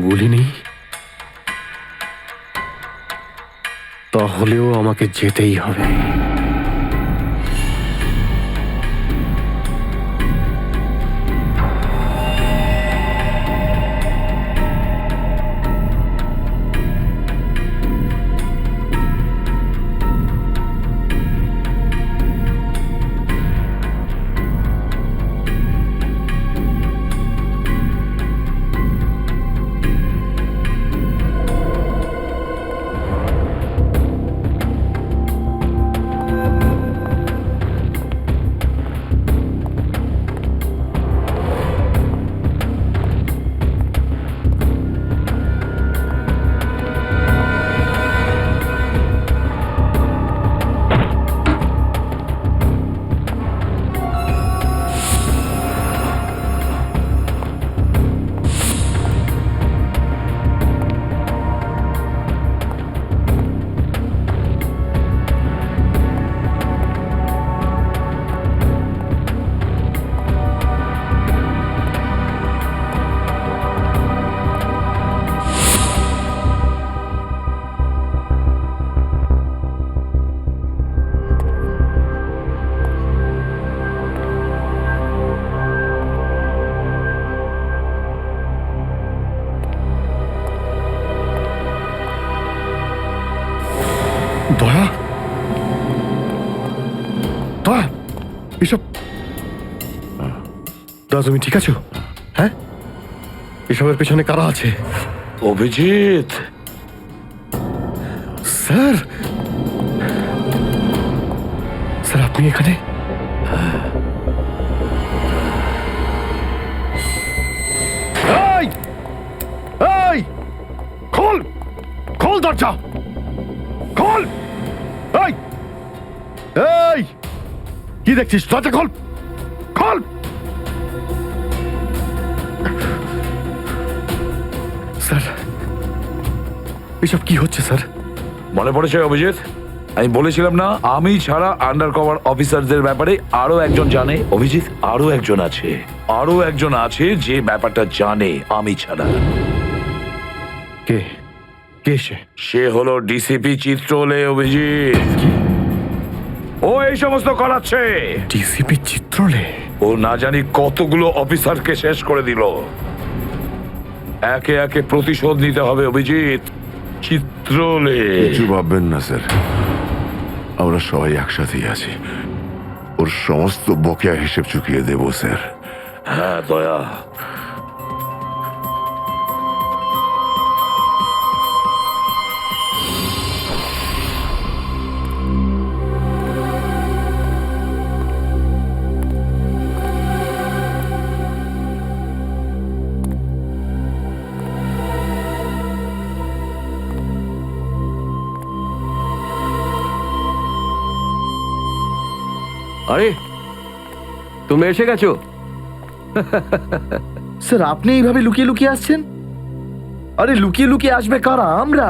গুলি নেই, তাহলেও আমাকে যেতেই হবে। দয়া, দয়া, এসব দাদা তুমি ঠিক আছো? হ্যাঁ, এসবের পেছনে কারা আছে? অভিজিৎ, স্যার, স্যার আপনি এখানে? এই, এই, খোল, খোল দরজা, খোল। এই, এই, কি দেখছিস? দরজা খোল, খোল। স্যার, এসব কি হচ্ছে স্যার? মনে পড়েছে অভিজিৎ, আমি বলেছিলাম না আমি ছাড়া আন্ডার কভার অফিসারদের ব্যাপারে আরো একজন জানে। অভিজিৎ, আরো একজন আছে, আরো একজন আছে যে ব্যাপারটা জানে আমি ছাড়া। কে? কে সে? সে হলো ডিসিপি চিত্রলে। অভিজিৎ, ও এই সমস্ত করাচ্ছে। ডিসিপি চিত্রলে? ও না জানি কতগুলো অফিসারকে শেষ করে দিল। একে একে প্রতিশোধ নিতে হবে অভিজিৎ। চিত্রলে, কিছু ভাববেন না স্যার, আমরা সবাই একসাথেই আছি। ওর সমস্ত বকেয়া হিসেব চুকিয়ে দেব স্যার। হ্যাঁ দয়া, আরে তুমি এসে গেছো? স্যার আপনি এইভাবে লুকিয়ে লুকিয়ে আসছেন? আরে লুকিয়ে লুকিয়ে আসবে কারা? আমরা।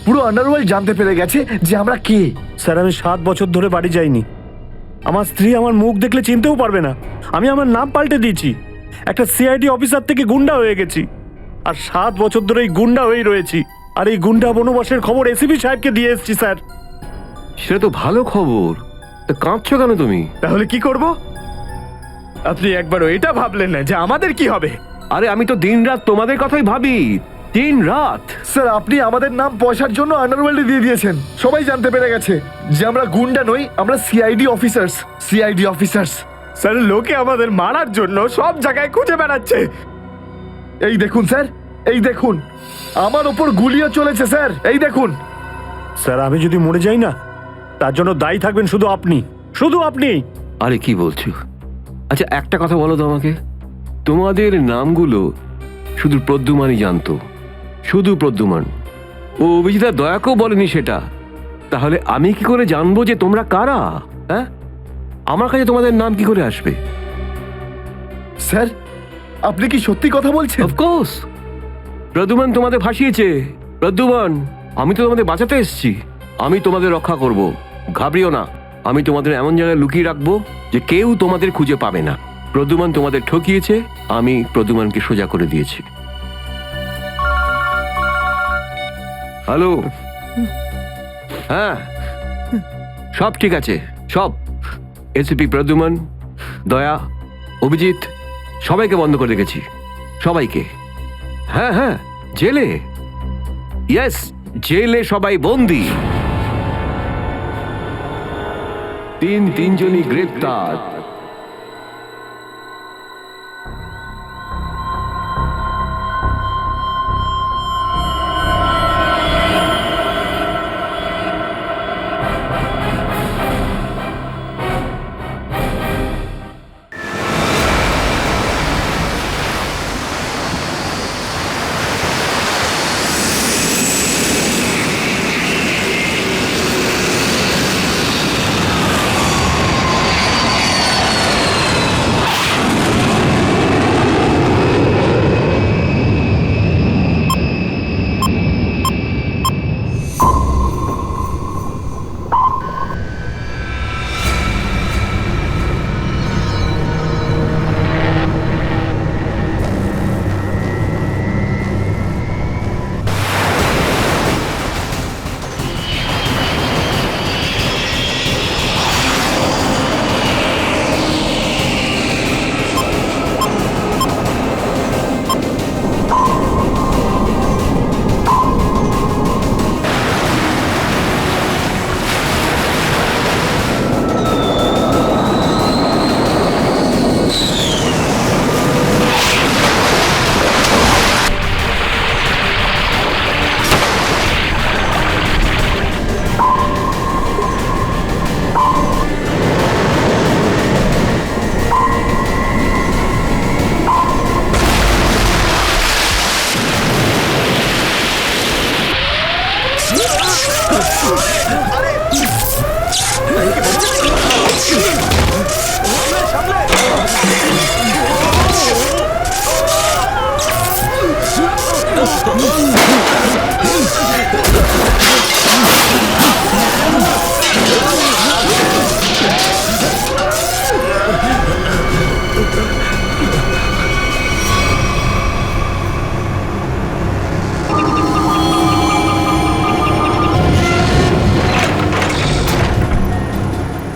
পুরো আন্ডারওয়ার্ল্ড জানতে পেরে গেছে যে আমরা কে। স্যার, আমি 7 বছর ধরে বাড়ি যাইনি। আমার স্ত্রী আমার মুখ দেখলে চিনতেও পারবে না। আমি আমার নাম পাল্টে দিয়েছি, একটা সিআইডি অফিসার থেকে গুন্ডা হয়ে গেছি। আর 7 বছর ধরে এই গুন্ডা হয়েই রয়েছি। আর এই গুন্ডা বনবাসের খবর এসিপি সাহেবকে দিয়ে এসেছি স্যার। সেটা তো ভালো খবর, তা কাঁদছো কেন তুমি? তাহলে কি করব? আপনি একবারও এটা ভাবলেন না যে আমাদের কি হবে? আরে আমি তো দিনরাত তোমাদের কথাই ভাবি। দিন-রাত। স্যার আপনি আমাদের নাম পয়সার জন্য আন্ডারওয়ার্ল্ডে দিয়ে দিয়েছেন। সবাই জানতে পেরে গেছে যে আমরা গুন্ডা নই, আমরা CID officers. CID officers. Sir লোকে আমাদের মারার জন্য সব জায়গায় খুঁজে বেড়াচ্ছে। এই দেখুন স্যার, এই দেখুন আমার ওপর গুলিও চলেছে স্যার, এই দেখুন। স্যার আমি যদি মরে যাই না, তার জন্য দায়ী থাকবেন শুধু আপনি, শুধু আপনি। আরে কি বলছো? আচ্ছা একটা কথা বলো তো আমাকে, তোমাদের নামগুলো শুধু প্রদ্যুমানই জানতো, শুধু প্রদ্যুমান। ও অভিজিৎ আর দয়াকেও বলেনি সেটা। তাহলে আমি কি করে জানবো যে তোমরা কারা? হ্যাঁ, আমার কাছে তোমাদের নাম কি করে আসবে? স্যার আপনি কি সত্যি কথা বলছেন? অফকোর্স, প্রদ্যুমান তোমাদের ভাসিয়েছে। প্রদ্যুমান, আমি তো তোমাদের বাঁচাতে এসেছি, আমি তোমাদের রক্ষা করব, ঘাবড়িও না। আমি তোমাদের এমন জায়গায় লুকিয়ে রাখবো যে কেউ তোমাদের খুঁজে পাবে না। প্রদ্যুমান তোমাদের ঠকিয়েছে, আমি প্রদ্যুমানকে সোজা করে দিয়েছি। হ্যালো, হ্যাঁ সব ঠিক আছে, সব। এসিপি প্রদ্যুমান, দয়া, অভিজিৎ সবাইকে বন্ধ করে রেখেছি, সবাইকে। হ্যাঁ হ্যাঁ, জেলে, ইয়েস জেলে সবাই বন্দি। তিনজনই গ্রেপ্তার।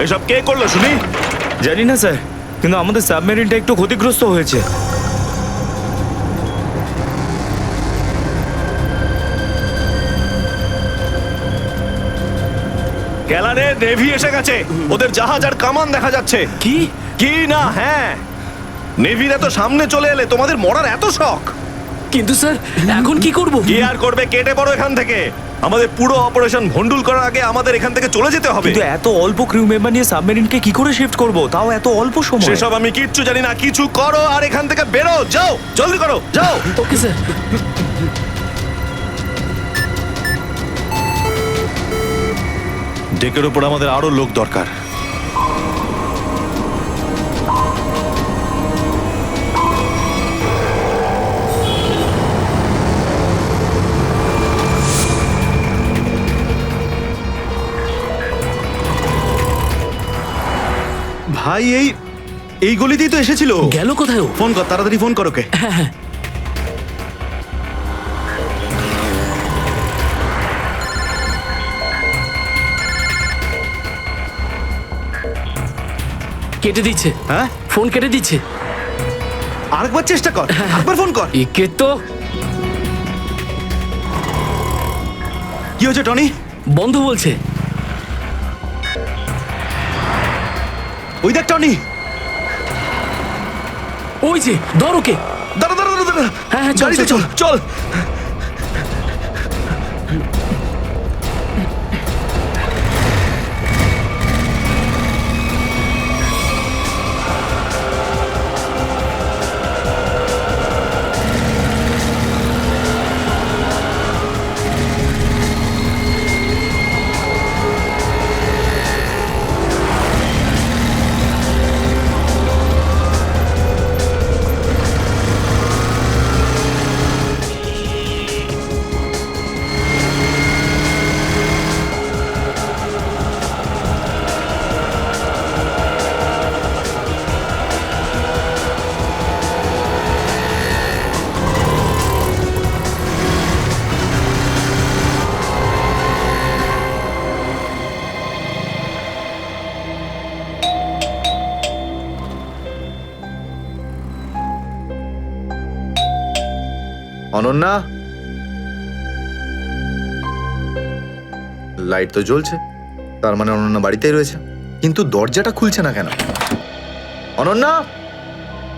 এসব কে করলো শুনি? জানি না স্যার, কিন্তু আমাদের সাবমেরিনটা একটু ক্ষতিগ্রস্ত হয়েছে। গ্যালারে নেভি এসে গেছে, ওদের জাহাজ আর কামান দেখা যাচ্ছে। কি কি না? হ্যাঁ, নেভিরা তো সামনে চলে এলে তোমাদের মরার এত শখ। কিন্তু স্যার এখন কি করব? কি আর করবে, কেটে পড়ো এখান থেকে। আমাদের পুরো অপারেশন ভন্ডুল করার আগে আমাদের এখান থেকে চলে যেতে হবে। কিন্তু এত অল্প ক্রিউ মেম্বার নিয়ে সাবমেরিনকে কি করে শিফট করব, তাও এত অল্প সময়? সেসব আমি কিচ্ছু জানি না, কিছু করো আর এখান থেকে বেরো, যাও, জলদি করো, যাও। Okay sir. ডেকের উপর আমাদের আরো লোক দরকার। ভাই এই গলিতেই তো এসেছিল। গেল কোথায় ও? ফোন কর, তাড়াতাড়ি ফোন কর ওকে। হ্যাঁ, কেটে দিচ্ছে। হ্যাঁ, ফোন কেটে দিচ্ছে। আরেকবার চেষ্টা কর, আরেকবার ফোন কর। একে তো কি হয়েছে টনি? বন্ধ বলছে। ওই দেখ টনি। ওই যে ধর ওকে। দাঁড়া দাঁড়া দাঁড়া দাঁড়া। হ্যাঁ হ্যাঁ, চল গাড়িতে চল চল চল। অনন্যা, লাইট তো জ্বলছে, তার মানে অনন্যা বাড়িতেই রয়েছে, কিন্তু দরজাটা খুলছে না কেন? অনন্যা,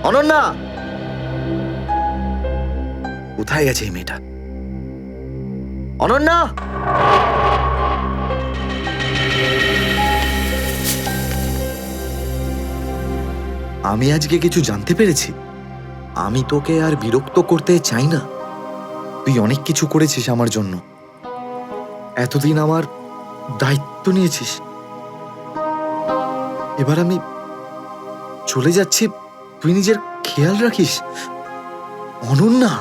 অনন্যা, কোথায় গেছে এই মেয়েটা? অনন্যা, আমি আজকে কিছু জানতে পেরেছি। আমি তোকে আর বিরক্ত করতে চাই না। তুই অনেক কিছু করেছিস আমার জন্য, এতদিন আমার দায়িত্ব নিয়েছিস। এবার আমি চলে যাচ্ছি, তুই নিজের খেয়াল রাখিস। অনন্যা,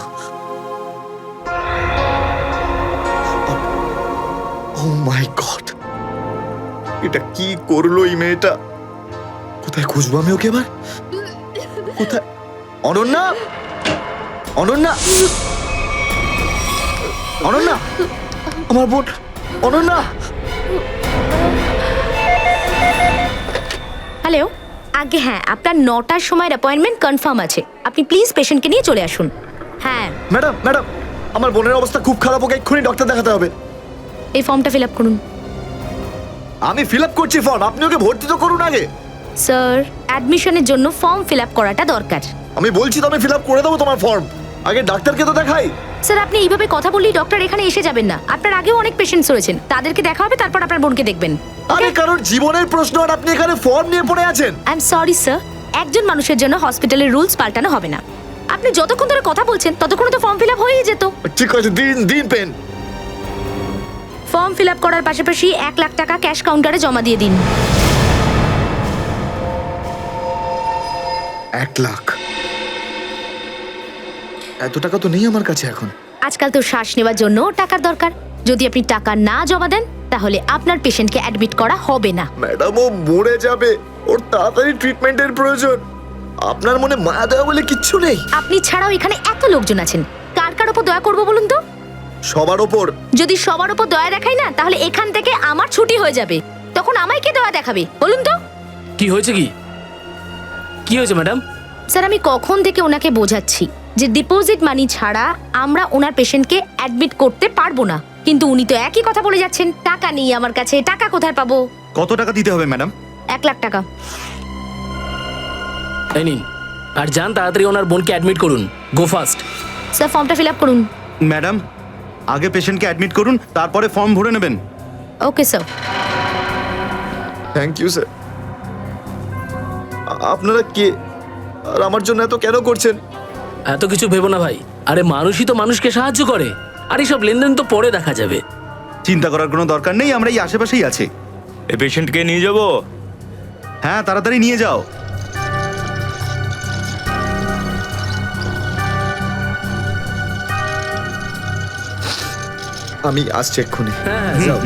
ও মাই গড, এটা কি করলো এই মেয়েটা? কোথায় খুঁজবো আমি ওকে এবার? কোথায়? অনন্যা, অনন্যা, অনন্যা, আমার বোন অনন্যা। হ্যালো, আগে হ্যাঁ, আপনার 9টার সময় অ্যাপয়েন্টমেন্ট কনফার্ম আছে। আপনি প্লিজ পেশেন্টকে নিয়ে চলে আসুন। হ্যাঁ ম্যাডাম, ম্যাডাম, আমার বোনের অবস্থা খুব খারাপ, ওকে এক্ষুনি ডক্টর দেখাতে হবে। এই ফর্মটা ফিল আপ করুন। আমি ফিল আপ করছি ফর্ম, আপনি ওকে ভর্তি তো করুন আগে। স্যার, অ্যাডমিশনের জন্য ফর্ম ফিল আপ করাটা দরকার। আমি বলছি তো আমি ফিল আপ করে দেবো তোমার ফর্ম, আগে ডাক্তারকে তো দেখাই। স্যার, আপনি এইভাবে কথা বললেই ডক্টর এখানে এসে যাবেন না। আপনার আগেও অনেক পেশেন্টস রয়েছেন, তাদেরকে দেখা হবে, তারপর আপনার বোনকে দেখবেন। আরে কারোর জীবনের প্রশ্ন আর আপনি এখানে ফর্ম নিয়ে পড়ে আছেন। আই এম সরি স্যার, একজন মানুষের জন্য হসপিটালের রুলস পাল্টানো হবে না। আপনি যতক্ষণ ধরে কথা বলছেন ততক্ষণ তো ফর্ম ফিল আপ হয়েই যেত। ঠিক আছে, দিন দিন পেন। ফর্ম ফিল আপ করার পাশাপাশি 1 লাখ টাকা ক্যাশ কাউন্টারে জমা দিয়ে দিন। 1 লাখ? এত টাকা তো নেই আমার কাছে এখন। আজকাল তো শ্বাস নেওয়ার জন্য টাকার দরকার। যদি আপনি টাকা না জমা দেন তাহলে আপনার পেশেন্টকে অ্যাডমিট করা হবে না। ম্যাডাম, ও মরে যাবে, ওর তাড়াতাড়ি ট্রিটমেন্টের প্রয়োজন। আপনার মনে মায়া দয়া বলে কিচ্ছু নেই? আপনি ছাড়াও এখানে এত লোকজন আছেন, কার কার উপর দয়া করবো বলুন তো? সবার ওপর। যদি সবার উপর দয়া দেখাই না, তাহলে এখান থেকে আমার ছুটি হয়ে যাবে। তখন আমায় কে দয়া দেখাবে বলুন তো? কি হয়েছে? কি হয়েছে ম্যাডাম? স্যার, আমি কখন থেকে ওনাকে বোঝাচ্ছি যে ডিপোজিট মানি ছাড়া আমরা ওনার পেশেন্টকে অ্যাডমিট করতে পারবো না, কিন্তু উনি তো একই কথা বলে যাচ্ছেন। টাকা নেই আমার কাছে, টাকা কোথায় পাবো? কত টাকা দিতে হবে ম্যাডাম? 1 লাখ টাকা। এই নিন, আর যান তাড়াতাড়ি ওনার বোনকে অ্যাডমিট করুন। Go fast. স্যার, ফর্মটা ফিল আপ করুন। ম্যাডাম, আগে পেশেন্টকে অ্যাডমিট করুন, তারপরে ফর্ম ভরে নেবেন। Okay sir. Thank you sir. আপনারা কে আর আমার জন্য এত কেন করছেন? এত কিছু ভেবো না ভাই, আরে মানুষই তো মানুষকে সাহায্য করে, আর এইসব লেনদেন তো পরে দেখা যাবে। চিন্তা করার কোনো দরকার নেই, আমরা এই আশেপাশেই আছি। এই পেশেন্টকে নিয়ে যাবো? হ্যাঁ, তাড়াতাড়ি নিয়ে যাও। আমি আসছি এক্ষুনি। হ্যাঁ যাও।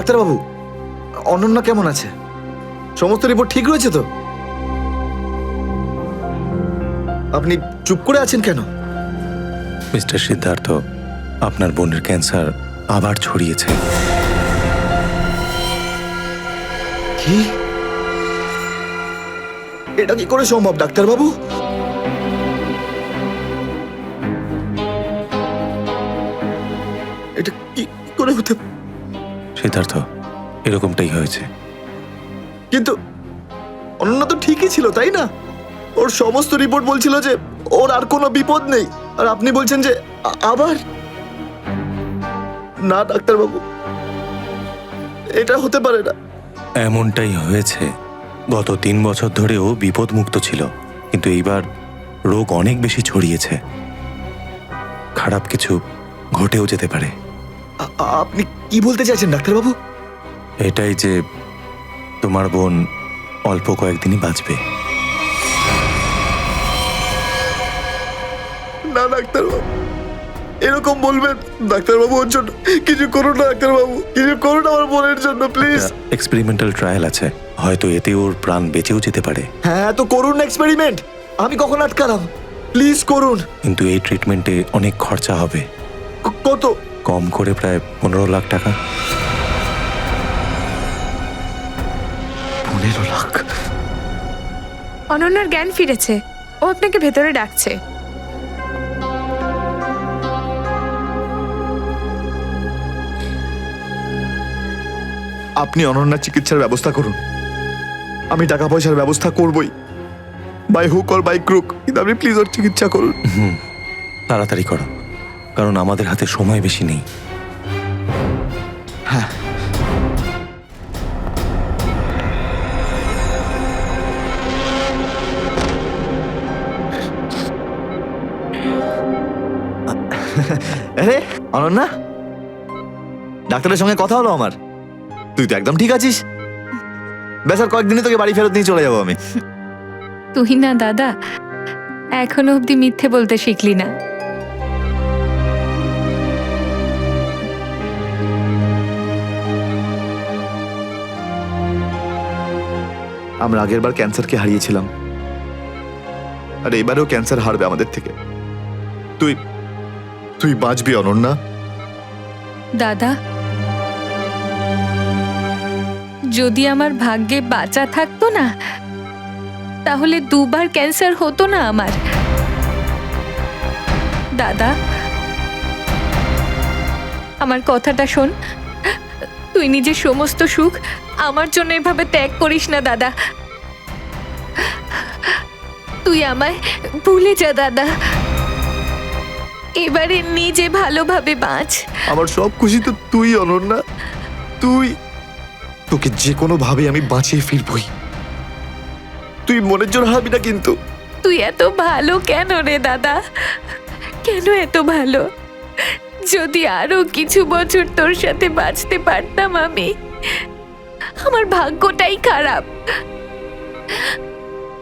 ডাক্তারবাবু, অনন্যা কেমন আছে? সমস্ত রিপোর্ট ঠিক রয়েছে তো? আপনি চুপ করে আছেন কেন? মিস্টার সিদ্ধার্থ, আপনার বোনের ক্যান্সার আবার ছড়িয়েছে। কি? এটা কি করে সম্ভব ডাক্তারবাবু? এটা কি করে হতে? সিদ্ধার্থ, এরকমটাই হয়েছে। কিন্তু অনন্যা তো ঠিকই ছিল, তাই না? ওর সমস্ত রিপোর্ট বলছিল যে ওর আর কোনো বিপদ নেই, আর আপনি বলছেন যে আবার? না ডাক্তারবাবু, এটা হতে পারে না। এমনটাই হয়েছে। গত 3 বছর ধরেও বিপদ মুক্ত ছিল, কিন্তু এইবার রোগ অনেক বেশি ছড়িয়েছে। খারাপ কিছু ঘটেও যেতে পারে। আপনি কি বলতে চাইছেন ডাক্তারবাবু? এটাই যে তোমার বোন অল্প কয়েকদিনই বাঁচবে। না ডাক্তারবাবু, এরকম বলবেন? ডাক্তারবাবু, ওর জন্য কিছু করুন না ডাক্তারবাবু, কিছু করুন আমার বোনের জন্য প্লিজ। এক্সপেরিমেন্টাল ট্রায়াল আছে, হয়তো এতে ওর প্রাণ বেঁচেও যেতে পারে। হ্যাঁ, তো করুন না এক্সপেরিমেন্ট। আমি কখন আটকালাম? প্লিজ করুন। কিন্তু এই ট্রিটমেন্টে অনেক খরচা হবে। কত? কম করে প্রায় 15 লাখ টাকা। 15 লাখ? অনন্যার জ্ঞান ফিরেছে, ও আপনাকে ভেতরে ডাকছে। আপনি অনন্যার চিকিৎসার ব্যবস্থা করুন। আমি টাকা পয়সার ব্যবস্থা করবই, by hook or by crook, কিন্তু আপনি প্লিজ ওর চিকিৎসা করুন। তাড়াতাড়ি করো, কারণ আমাদের হাতে সময় বেশি নেই। হ্যাঁ। আরে অনন্যা, ডাক্তারের সঙ্গে কথা হলো আমার। তুই তো একদম ঠিক আছিস। বেশ, আর কয়েকদিনে তোকে বাড়ি ফেরত নিয়ে চলে যাবো আমি। তুই না দাদা, এখনো অব্দি মিথ্যে বলতে শিখলি না। আমরা আগেরবার ক্যান্সারকে হারিয়েছিলাম, আর এবারেও ক্যান্সার হারবে আমাদের থেকে। তুই তুই বাঁচবি অনন্যা। দাদা, যদি আমার ভাগ্যে বাঁচা থাকতো না, তাহলে 2 বার ক্যান্সার হতো না আমার। দাদা, আমার কথাটা শোন। তুই নিজের সমস্ত সুখ আমার জন্য এভাবে ত্যাগ করিস না দাদা। তুই আমায় ভুলে যা দাদা। এবারে নিজে ভালোভাবে বাঁচ। আমার সব খুশি তো তুই অনন্যা। তুই, তোকে যে কোনো ভাবে আমি বাঁচিয়ে ফিরবই। তুই মনের জোর হারবি না কিন্তু। তুই এত ভালো কেন রে দাদা? কেন এত ভালো? যদি আরো কিছু বছর তোর সাথে বাঁচতে পারতাম আমি। আমার ভাগ্যটাই খারাপ।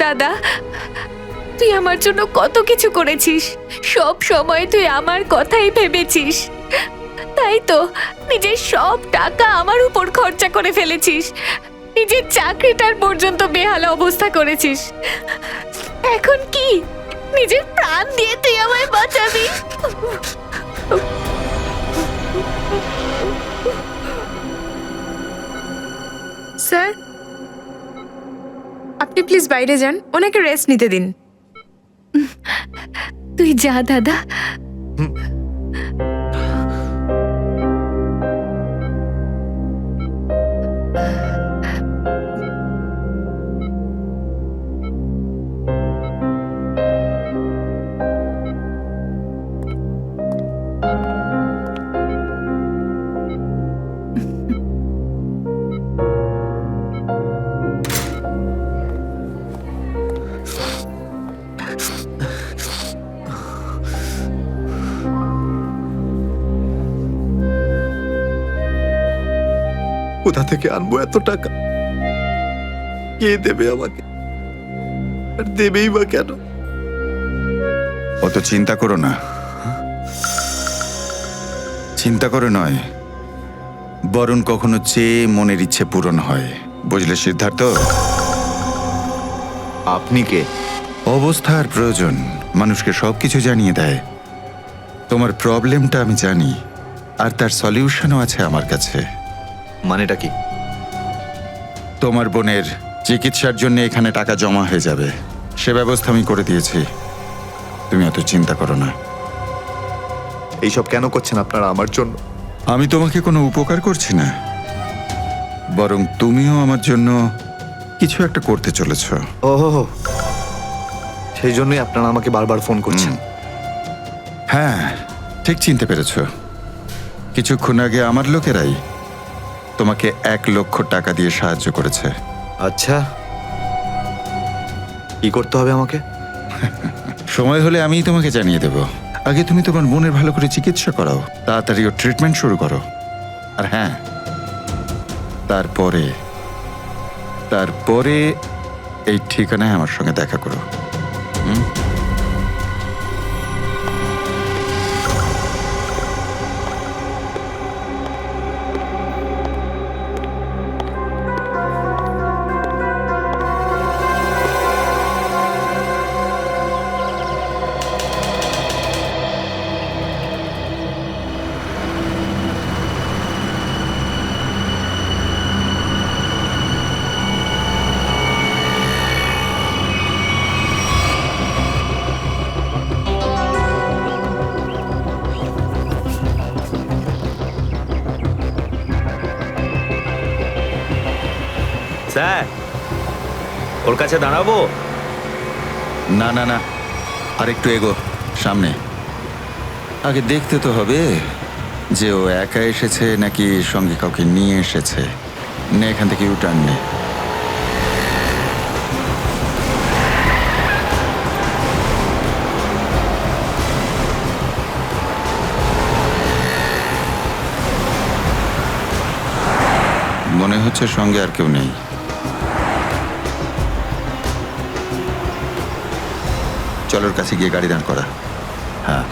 দাদা, তুই আমার জন্য কত কিছু করেছিস, সব সময় তুই আমার কথাই ভেবেছিস। তাই তো নিজের সব টাকা আমার উপর খরচা করে ফেলেছিস, নিজের চাকরিটার পর্যন্ত বেহালা অবস্থা করেছিস। এখন কি নিজের প্রাণ দিয়ে তুই আমায় বাঁচাবি? স্যার, আপনি প্লিজ বাইরে যান, ওনাকে রেস্ট নিতে দিন। তুই যা দাদা। কোথা থেকে আনবো এত টাকা? কে দেবে আমাকে? আর দেবেই বা কেন? অত চিন্তা করো না। চিন্তা করে নয়, বরং কখনো চেয়ে মনের ইচ্ছে পূরণ হয়, বুঝলে সিদ্ধার্থ? আপনি কে? অবস্থার প্রয়োজন মানুষকে সবকিছু জানিয়ে দেয়। তোমার প্রবলেমটা আমি জানি, আর তার সলিউশনও আছে আমার কাছে। মানেটা কি? তোমার বোনের চিকিৎসার জন্য এখানে টাকা জমা হয়ে যাবে, সে ব্যবস্থা আমি করে দিয়েছি। তুমি অত চিন্তা করো না। এইসব কেন করছেন আপনারা আমার জন্য? আমি তোমাকে কোনো উপকার করছি না, বরং তুমিও আমার জন্য কিছু একটা করতে চলেছ। ওহো, সেই জন্যই আপনারা আমাকে বারবার ফোন করছেন। হ্যাঁ, ঠিক চিনতে পেরেছ। কিছুক্ষণ আগে আমার লোকেরাই তোমাকে 1 লক্ষ টাকা দিয়ে সাহায্য করেছে। আচ্ছা, কি করতে হবে আমাকে? সময় হলে আমিই তোমাকে জানিয়ে দেব। আগে তুমি তোমার বোনের ভালো করে চিকিৎসা করাও, তাড়াতাড়ি ওর ট্রিটমেন্ট শুরু করো। আর হ্যাঁ, তারপরে এই ঠিকানায় আমার সঙ্গে দেখা করো। স্যার, ওর কাছে দাঁড়াবো? না না না, আর একটু এগো সামনে। আগে দেখতে তো হবে যে ও একা এসেছে নাকি সঙ্গে কাউকে নিয়ে এসেছে। নে, এখান থেকে ইউটার্ন নে। মনে হচ্ছে সঙ্গে আর কেউ নেই। চলোর কাছে গিয়ে গাড়ি দাঁড় করা। হ্যাঁ,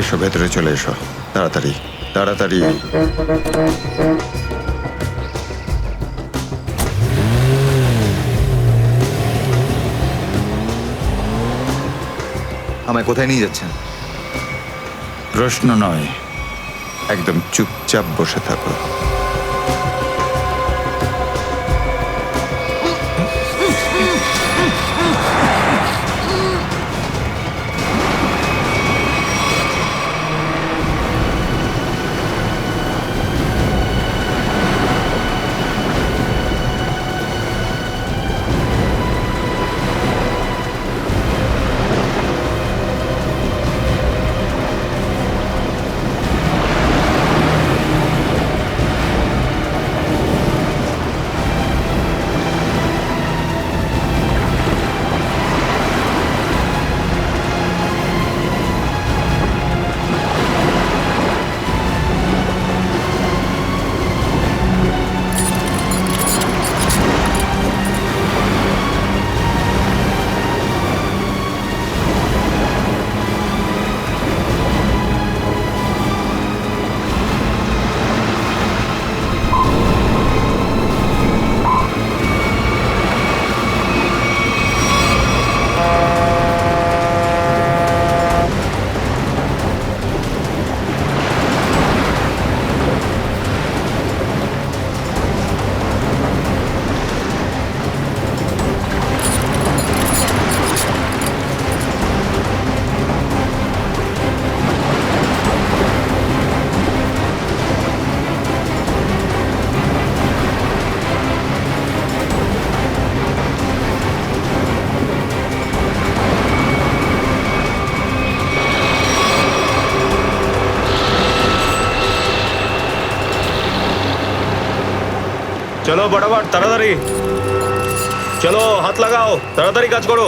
এসো, ভেতরে চলে এসো, তাড়াতাড়ি তাড়াতাড়ি। আমায় কোথায় নিয়ে যাচ্ছেন? প্রশ্ন নয়, একদম চুপচাপ বসে থাকো। চলো বরাবর, তাড়াতাড়ি চলো, হাত লাগাও, তাড়াতাড়ি কাজ করো।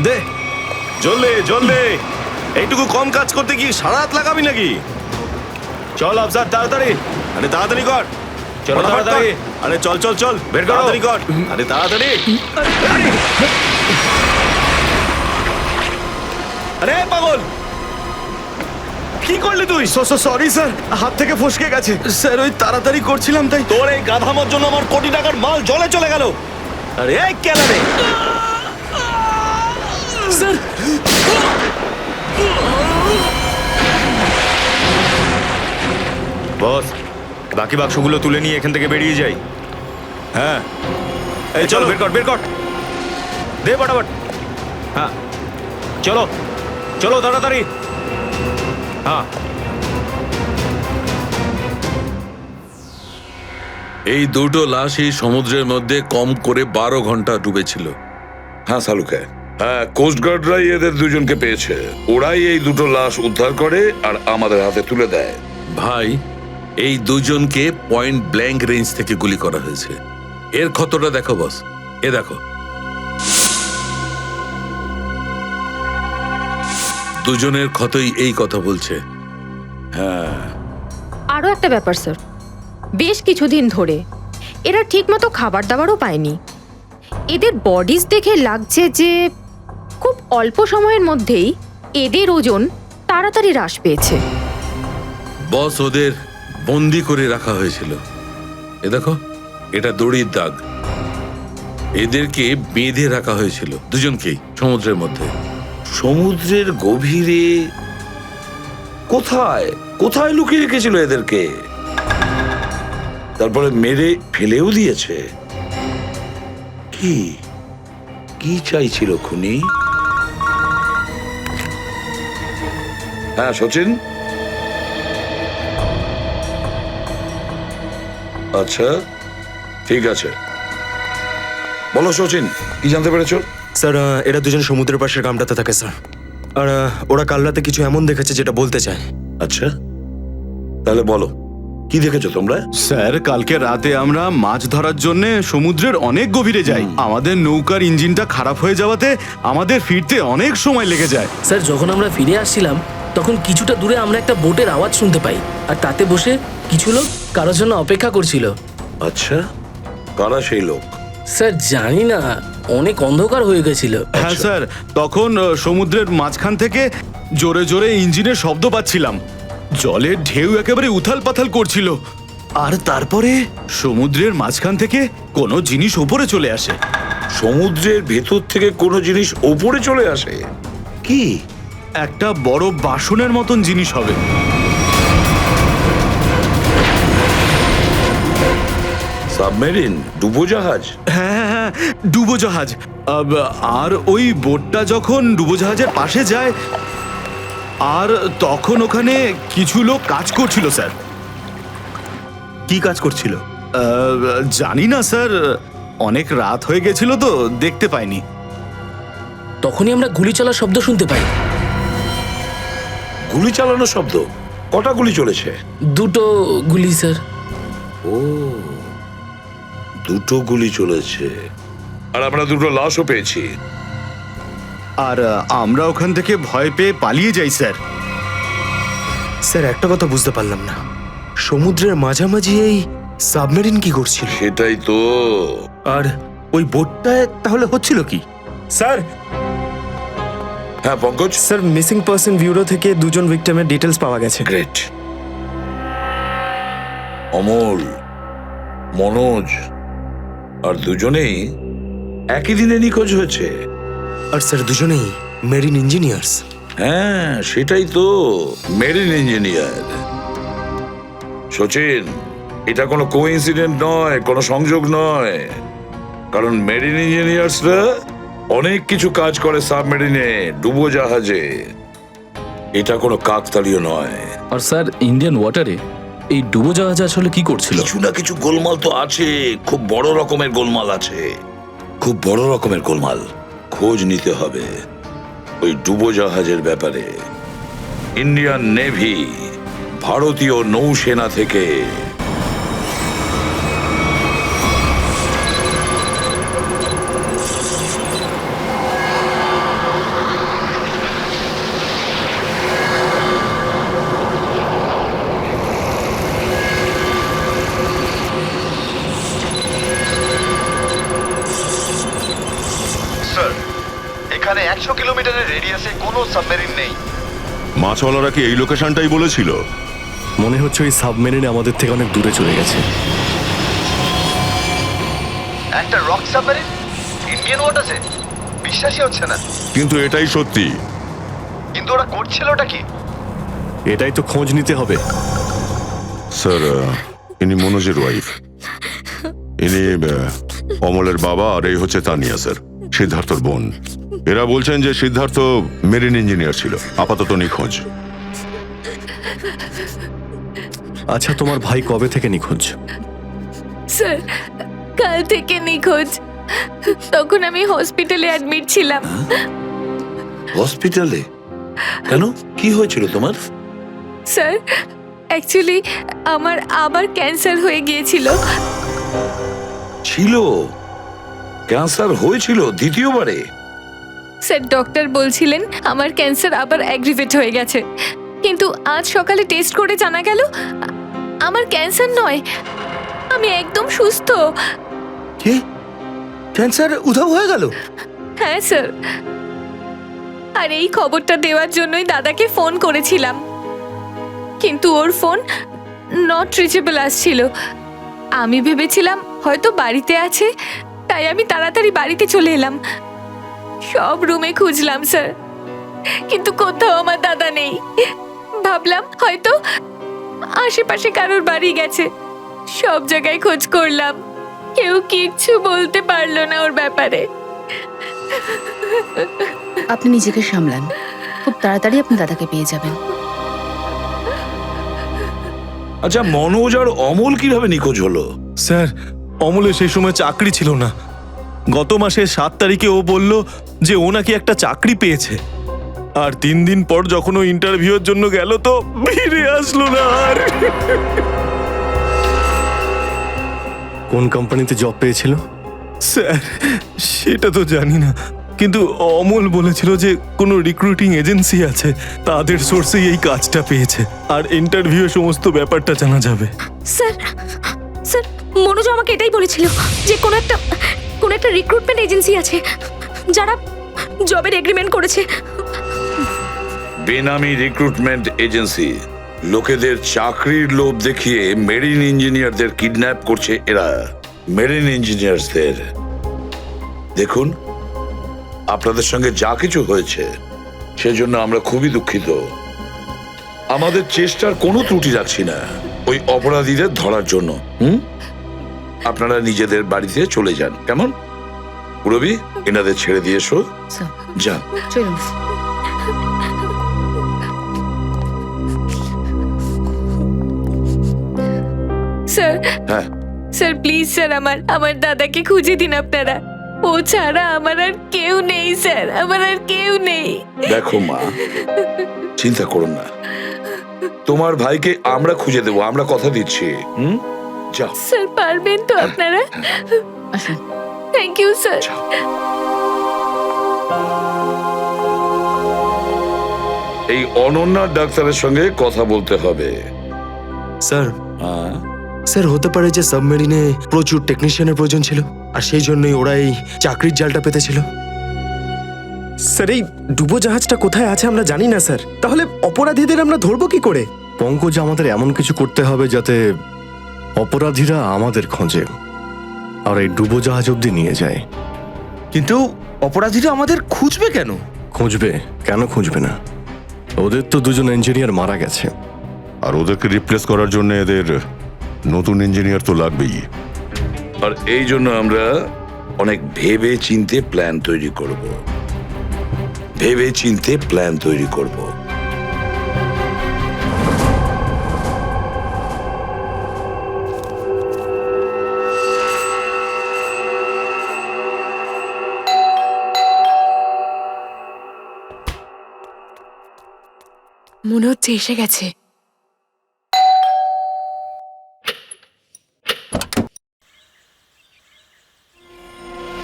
দে, জলদি জলদি, এইটুকু কম কাজ করতে কি সারা হাত লাগাবি নাকি? চল আফসার, তাড়াতাড়ি, আরে তাড়াতাড়ি কর। চলো তাড়াতাড়ি। আরে চল চল চল বের করো। তাড়াতাড়ি কর আরে তাড়াতাড়ি আরে পাগল কি করলি তুই? সরি স্যার, হাত থেকে ফসকে গেছে স্যার, ওই তাড়াতাড়ি করছিলাম তাই। তোর এই গাধামার জন্য আমার কোটি টাকার মাল জলে চলে গেল। আরে এই কেন রে? স্যার বস, বাকি বাক্সগুলো তুলে নিয়ে এখান থেকে বেরিয়ে যাই। হ্যাঁ এই চলো, বের কর বের কর, দে ফটাফট। হ্যাঁ চলো চলো তাড়াতাড়ি। হ্যাঁ এই দুটো লাশই সমুদ্রের মধ্যে কম করে 12 ঘন্টা ডুবেছিল। হ্যাঁ সালুকে, হ্যাঁ কোস্টগার্ডরাই এদের দুজনকে পেয়েছে। ওরাই এই দুটো লাশ উদ্ধার করে আর আমাদের হাতে তুলে দেয়। ভাই, এই দুজনকে পয়েন্ট ব্ল্যাঙ্ক রেঞ্জ থেকে গুলি করা হয়েছে। এর ক্ষতটা দেখো বস, এ দেখো। দুজনের ক্ষতই এই কথা বলছে। হ্যাঁ, আরও একটা ব্যাপার স্যার, বেশ কিছুদিন ধরে এরা ঠিকমতো খাবার দাবারও পায়নি। এদের বডিজ দেখে লাগছে যে খুব অল্প সময়ের মধ্যেই এদের ওজন তাড়াতাড়ি হ্রাস পেয়েছে। বস, ওদের বন্দি করে রাখা হয়েছিল। এ দেখো, এটা দড়ির দাগ। এদেরকে বেঁধে রাখা হয়েছিল দুজনকেই সমুদ্রের মধ্যে। সমুদ্রের গভীরে কোথায় কোথায় লুকিয়ে রেখেছিল এদেরকে, তারপরে মেরে ফেলেও দিয়েছে। কি কি চাইছিল খুনি? হ্যাঁ সচিন, আচ্ছা ঠিক আছে, বলো সচিন, কি জানতে পেরেছো? স্যার, এরা দুজন সমুদ্রের পাশের গ্রামটাতে থাকে স্যার, আর ওরা কাল রাতে কিছু এমন দেখেছে যেটা বলতে চায়। আচ্ছা, তাহলে বলো কি দেখেছো তোমরা? স্যার, কালকে রাতে আমরা মাছ ধরার জন্য সমুদ্রের অনেক গভীরে যাই। আমাদের নৌকার ইঞ্জিনটা খারাপ হয়ে যাওয়াতে আমাদের ফিরতে অনেক সময় লেগে যায়। স্যার, যখন আমরা ফিরে আসছিলাম তখন কিছুটা দূরে আমরা একটা বোটের আওয়াজ শুনতে পাই, আর তাতে বসে কিছু লোক কারোর জন্য অপেক্ষা করছিল। আচ্ছা, কারা সেই লোক? স্যার জানি না, অনেক অন্ধকার হয়ে গেছিল। হ্যাঁ স্যার, তখন সমুদ্রের মাঝখান থেকে জোরে জোরে ইঞ্জিনের শব্দ পাচ্ছিলাম। জলের ঢেউ একেবারে উথাল পাথাল করছিল, আর তারপরে সমুদ্রের মাঝখান থেকে কোনো জিনিস ওপরে চলে আসে। সমুদ্রের ভেতর থেকে কোনো জিনিস ওপরে চলে আসে? কি? একটা বড় বাসনের মতন জিনিস হবে। সাবমেরিন, ডুবোজাহাজ? হ্যাঁ হ্যাঁ, ডুবোজাহাজ। আর ওই বোটটা যখন ডুবোজাহাজের পাশে যায়, আর তখন ওখানে কিছু লোক কাজ করছিল স্যার। কি কাজ করছিল? জানি না স্যার, অনেক রাত হয়ে গেছিল তো দেখতে পাইনি। তখনই আমরা গুলি চলার শব্দ শুনতে পাই। গুলি চালানোর শব্দ? কটা গুলি চলেছে? দুটো গুলি স্যার। ও, দুটো গুলি চলেছে। আর আমরা দুটো লাশও পেয়েছি। আর আমরা ওখান থেকে ভয় পেয়ে পালিয়ে যাই স্যার। স্যার, একটা কথা বুঝতে পারলাম না, সমুদ্রের মাঝামাঝি এই সাবমেরিন কি করছিল? সেটাই তো। আর ওই বোটটায় তাহলে হচ্ছিল কি? স্যার। হ্যাঁ Pankaj. Sir, missing person bureau থেকে দুজন ভিক্টিমের ডিটেলস পাওয়া গেছে। গ্রেট। অমল, মনোজ আর দুজনেই একই দিনে নিখোঁজ হয়েছে। আর স্যার, দুজনেই মেরিন ইঞ্জিনিয়ার্স। হ্যাঁ সেটাই তো, মেরিন ইঞ্জিনিয়ার। সচিন, এটা কোনো কোইন্সিডেন্ট নয়, কোনো সংযোগ নয়, কারণ মেরিন ইঞ্জিনিয়ার্সরা অনেক কিছু কাজ করে সাবমেরিনে, ডুবোজাহাজে। এটা কোনো কাকতালীয় নয়। আর স্যার, ইন্ডিয়ান ওয়াটারে এই ডুবোজাহাজ আসলে কি করছিল? কিছু না কিছু গোলমাল তো আছে, খুব বড় রকমের গোলমাল আছে, খুব বড় রকমের গোলমাল। খোঁজ নিতে হবে ওই ডুবোজাহাজের ব্যাপারে। ইন্ডিয়ান নেভি, ভারতীয় নৌসেনা থেকে স্যার এখানে 100 কিলোমিটারের রেডিয়াসে কোনো সাবমেরিন নেই। মাছওয়ালারা কি এই লোকেশনটাই বলেছিল? মনে হচ্ছে ওই সাবমেরিন আমাদের থেকে অনেক দূরে চলে গেছে। একটা রক সাবমেরিন ইন্ডিয়ান ওয়াটারে, বিশ্বাসই হচ্ছে না। কিন্তু এটাই সত্যি। কিন্তু ওরা করছিলটা কি? এটাই তো খোঁজ নিতে হবে। স্যার, ইনি মনোজের ওয়াইফ। ইনি অমলের বাবা, আর এই হচ্ছে তানিয়া স্যার, সিদ্ধার্থর বোন। এরা বলছেন যে সিদ্ধার্থ মেরিন ইঞ্জিনিয়ার ছিল, আপাতত নিখোঁজ। আচ্ছা, তোমার ভাই কবে থেকে নিখোঁজ? স্যার কাল থেকে নিখোঁজ। তখন আমি হসপিটালে অ্যাডমিট ছিলাম। হসপিটালে? কেন, কি হয়েছিল তোমার? স্যার অ্যাকচুয়ালি আমার আবার ক্যান্সার হয়ে গিয়েছিল। ছিল? ক্যান্সার হয়েছিল দ্বিতীয়বারে? স্যার ডক্টর বলছিলেন আমার ক্যান্সার আবার অ্যাগ্রিভেট হয়ে গেছে, কিন্তু আজ সকালে টেস্ট করে জানা গেল আমার ক্যান্সার নয়, আমি একদম সুস্থ। কি? ক্যান্সার উধাও হয়ে গেল? হ্যাঁ স্যার, আর এই খবরটা দেওয়ার জন্যই দাদাকে ফোন করেছিলাম, কিন্তু ওর ফোন নট রিচেবল আসছিল। আমি ভেবেছিলাম হয়তো বাড়িতে আছে, তাই আমি তাড়াতাড়ি বাড়িতে চলে এলাম। সব রুমে খুঁজলাম স্যার, কিন্তু কোথাও আমার দাদা নেই। ভাবলাম হয়তো আশেপাশে কারোর বাড়ি গেছে। সব জায়গায় খোঁজ করলাম, কেউ কিচ্ছু বলতে পারলো না ওর ব্যাপারে। আপনি নিজেকে সামলান, খুব তাড়াতাড়ি আপনি দাদাকে পেয়ে যাবেন। আচ্ছা, মনোজ আর অমল কিভাবে নিখোঁজ হলো? স্যার, অমলের সেই সময় চাকরি ছিল না। গত মাসের 7 তারিখে ও বলল যে ও নাকি একটা চাকরি পেয়েছে, আর 3 দিন পর যখন ও ইন্টারভিউর জন্য গেল তো ফিরে আসলো না আর। কোন কোম্পানিতে জব পেয়েছিল? স্যার সেটা তো জানি না, কিন্তু অমল বলেছিল যে কোনো রিক্রুটিং এজেন্সি আছে, তাদের সোর্সেই এই কাজটা পেয়েছে, আর ইন্টারভিউ সমস্ত ব্যাপারটা জানা যাবে। স্যার স্যার মনোজ আমাকে এটাই বলেছিল যে কোনো একটা রিক্রুটমেন্ট এজেন্সি আছে যারা জবের এগ্রিমেন্ট করেছে। বেনামি রিক্রুটমেন্ট এজেন্সি লোকেদের চাকরির লোভ দেখিয়ে মেরিন ইঞ্জিনিয়ারদের কিডন্যাপ করছে এরা। মেরিন ইঞ্জিনিয়ারদের দেখুন, আপনাদের সঙ্গে যা কিছু হয়েছে সেজন্য আমরা খুবই দুঃখিত। আমাদের চেষ্টার কোনো ত্রুটি রাখছি না ওই অপরাধীদের ধরার জন্য। আপনারা নিজেদের বাড়িতে চলে যান, কেমন? রবি, এনাদের ছেড়ে দিয়ে এসো। যান। চলুন। স্যার হ্যাঁ স্যার প্লিজ স্যার আমার দাদাকে খুঁজে দিন আপনারা। ও ছাড়া আমার আর কেউ নেই স্যার, আমার আর কেউ নেই। দেখো মা, চিন্তা করুন না, তোমার ভাইকে আমরা খুঁজে দেবো, আমরা কথা দিচ্ছি। যাও স্যার, পারবেন তো আপনারা? Thank you sir. এই অনন্যা ডাক্তারের সঙ্গে কথা বলতে হবে। স্যার, স্যার হতে পারে যে সাবমেরিনে প্রচুর টেকনিশিয়ানের প্রয়োজন ছিল, আর সেই জন্যই ওরা এই চাকরির জালটা পেতেছিল। স্যার, এই ডুবো জাহাজটা কোথায় আছে আমরা জানি না স্যার, তাহলে অপরাধীদের আমরা ধরবো কি করে? পঙ্কজ, আমাদের এমন কিছু করতে হবে যাতে অপরাধীরা আমাদের খোঁজে আর এই ডুবোজাহাজ অব্দি নিয়ে যায়। কিন্তু অপরাধীরা আমাদের খুঁজবে কেন? খুঁজবে কেন? খুঁজবে না? ওদের তো 2জন ইঞ্জিনিয়ার মারা গেছে, আর ওদেরকে রিপ্লেস করার জন্য এদের নতুন ইঞ্জিনিয়ার তো লাগবেই। আর এই জন্য আমরা অনেক ভেবে চিন্তে প্ল্যান তৈরি করব। ভেবে চিন্তে প্ল্যান তৈরি করব। মনে হচ্ছে এসে গেছে।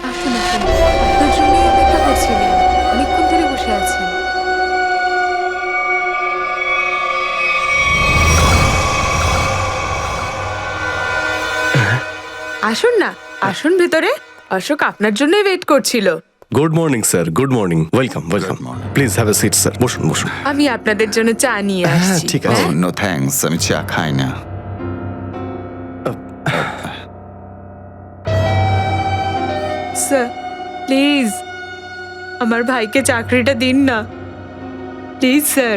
আসুন আসুন, আপনার জন্যই অপেক্ষা করছিলাম, অনেকক্ষণ ধরে বসে আছেন। আসুন না, আসুন ভেতরে। অশোক আপনার জন্যই ওয়েট করছিল। Good morning sir, good morning, welcome welcome, please have a seat sir, বসুন বসুন। আমি আপনাদের জন্য চা নিয়ে আসছি। ঠিক আছে। নো থ্যাঙ্কস, আমি চা খাই না। স্যার প্লিজ আমার ভাইকে চাকরিটা দিন না প্লিজ স্যার,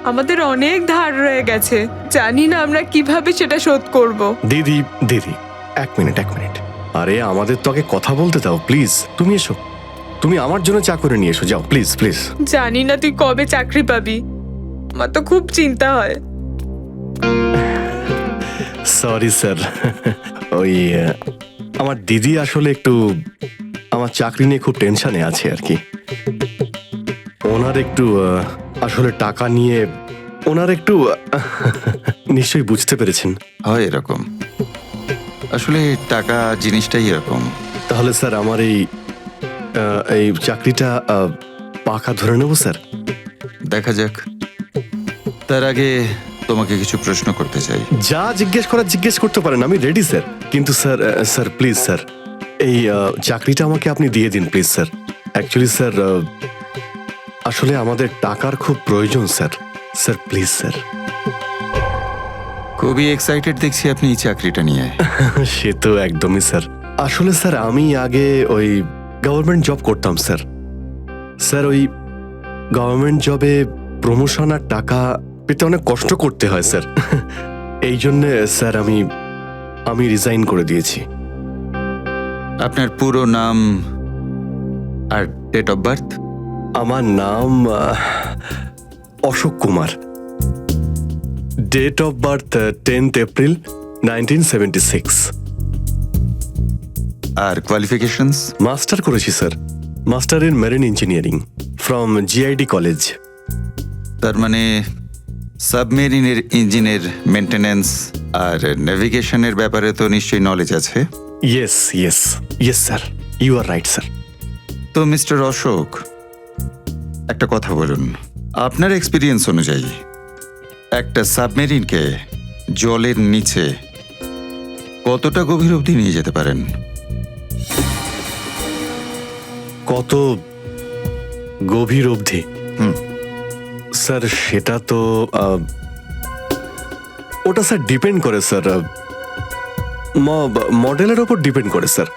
আমাদের অনেক ধার রয়ে গেছে, জানি না আমরা কিভাবে সেটা শোধ করব। দিদি দিদি, এক মিনিট এক মিনিট, আরে আমাদের তো আগে কথা বলতে দাও প্লিজ। তুমি এসো, তুমি আমার জন্য চা করে নিয়ে এসো, যাও প্লিজ প্লিজ। জানি না তুই কবে চাকরি পাবি, আমার তো খুব চিন্তা হয়। সরি স্যার, ওই আমার দিদি আসলে একটু আমার চাকরি নিয়ে খুব টেনশনে আছে আর কি। ওনার একটু আসলে টাকা নিয়ে ওনার একটু নিশ্চয়ই বুঝতে পেরেছেন। হয় এরকম, আসলে টাকা জিনিসটাই এরকম। তাহলে স্যার আমার এই চাকরিটা পাকা ধরে নেব স্যার? দেখা যাক, তার আগে তোমাকে কিছু প্রশ্ন করতে চাই। যা জিজ্ঞেস করার জিজ্ঞেস করতে পারেন, আমি রেডি স্যার। কিন্তু স্যার স্যার প্লিজ স্যার, এই চাকরিটা আমাকে আপনি দিয়ে দিন প্লিজ স্যার। অ্যাকচুয়ালি স্যার আসলে আমাদের টাকার খুব প্রয়োজন স্যার, স্যার প্লিজ স্যার। খুবই এক্সাইটেড দেখছি আপনি এই চাকরিটা নিয়ে। সে তো একদমই স্যার। আসলে স্যার আমি আগে ওই গভর্নমেন্ট জব করতাম স্যার। স্যার ওই গভর্নমেন্ট জবে প্রমোশন আর টাকা পেতে অনেক কষ্ট করতে হয় স্যার। এই জন্যে স্যার আমি রিজাইন করে দিয়েছি। আপনার পুরো নাম আর ডেট অফ বার্থ? আমার নাম অশোক কুমার, date of birth 10th April 1976। আর কোয়ালিফিকেশনস? মাস্টার করেছি স্যার, master in marine engineering from GID college. তার মানে সাবমেরিনের ইঞ্জিনের মেনটেন্যান্স আর নেভিগেশনের ব্যাপারে তো নিশ্চয়ই নলেজ আছে। Yes yes yes sir, you are right sir. তো মিস্টার অশোক, একটা কথা বলুন, আপনার এক্সপিরিয়েন্স অনুযায়ী একটা সাবমেরিনকে জলের নিচে কতটা গভীর অবধি নিয়ে যেতে পারেন? কত গভীর অবধি? স্যার সেটা তো ওটা স্যার ডিপেন্ড করে স্যার, মডেলের ওপর ডিপেন্ড করে স্যার।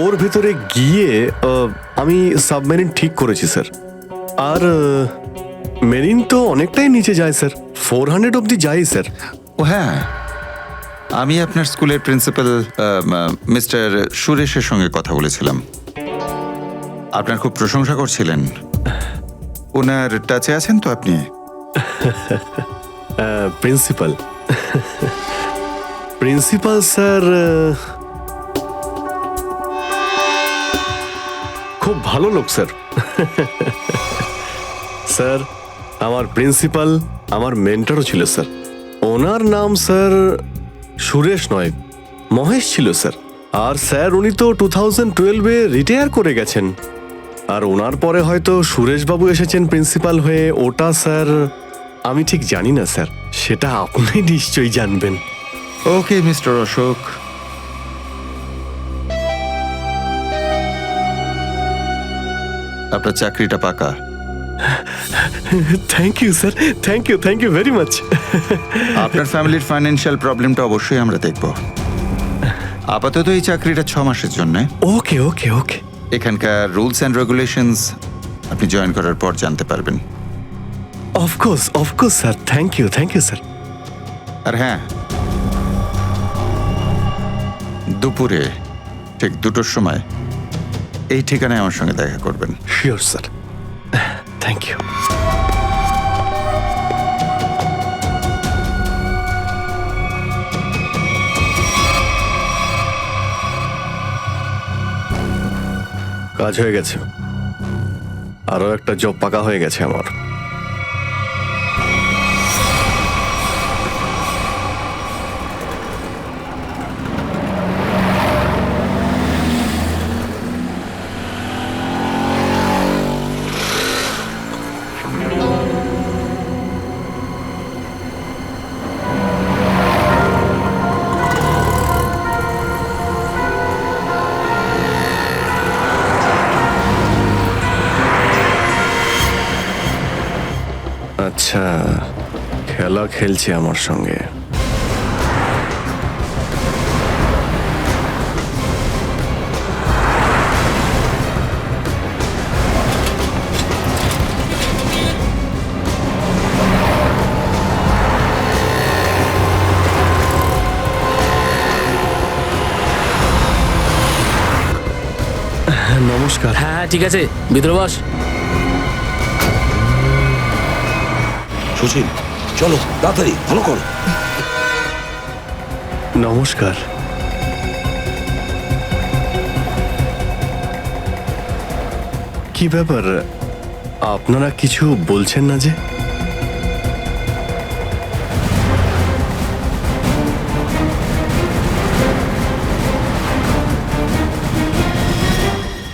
ওর ভেতরে গিয়ে আমি সাবমেরিন ঠিক করেছি স্যার। আর মেরিন তো অনেকটাই নিচে যায় স্যার, 400 অবধি যাই স্যার। ও হ্যাঁ, আমি আপনার স্কুলের প্রিন্সিপাল মিস্টার সুরেশের সঙ্গে কথা বলেছিলাম, আপনার খুব প্রশংসা করছিলেন। ওনার টাচে আছেন তো আপনি? প্রিন্সিপাল প্রিন্সিপাল স্যার খুব ভালো লোক স্যার। স্যার আমার প্রিন্সিপাল আমার মেন্টরও ছিল স্যার। ওনার নাম স্যার সুরেশ নয়, মহেশ ছিল স্যার। আর স্যার উনি তো 2012-এ রিটায়ার করে গেছেন। আর ওনার পরে হয়তো সুরেশবাবু এসেছেন প্রিন্সিপাল হয়ে, ওটা স্যার আমি ঠিক জানি না স্যার, সেটা আপনি নিশ্চয়ই জানবেন। ওকে মিস্টার অশোক, আপনার চাকরিটা পাকা। Thank you sir, thank you very much. আপনার ফ্যামিলির ফাইন্যান্সিয়াল প্রবলেমটা অবশ্যই আমরা দেখব। আপাতত এই চাকরিটা 6 মাসের জন্য। ওকে ওকে ওকে। এখানকার রুলস অ্যান্ড রেগুলেশনস আপনি জয়েন করার পর জানতে পারবেন। Of course sir, thank you sir. আর হ্যাঁ, দুপুরে ঠিক 2টোর সময় এই ঠিকানায় আমার সঙ্গে দেখা করবেন। Sure sir, thank you. কাজ হয়ে গেছে, আরো একটা জব পাকা হয়ে গেছে আমার। আচ্ছা, খেলা খেলছে আমার সঙ্গে। নমস্কার। হ্যাঁ ঠিক আছে, ভিতরে বস। সুশীল, চলো তাড়াতাড়ি, ভালো করো। নমস্কার। কি ব্যাপার, আপনারা কিছু বলছেন না যে?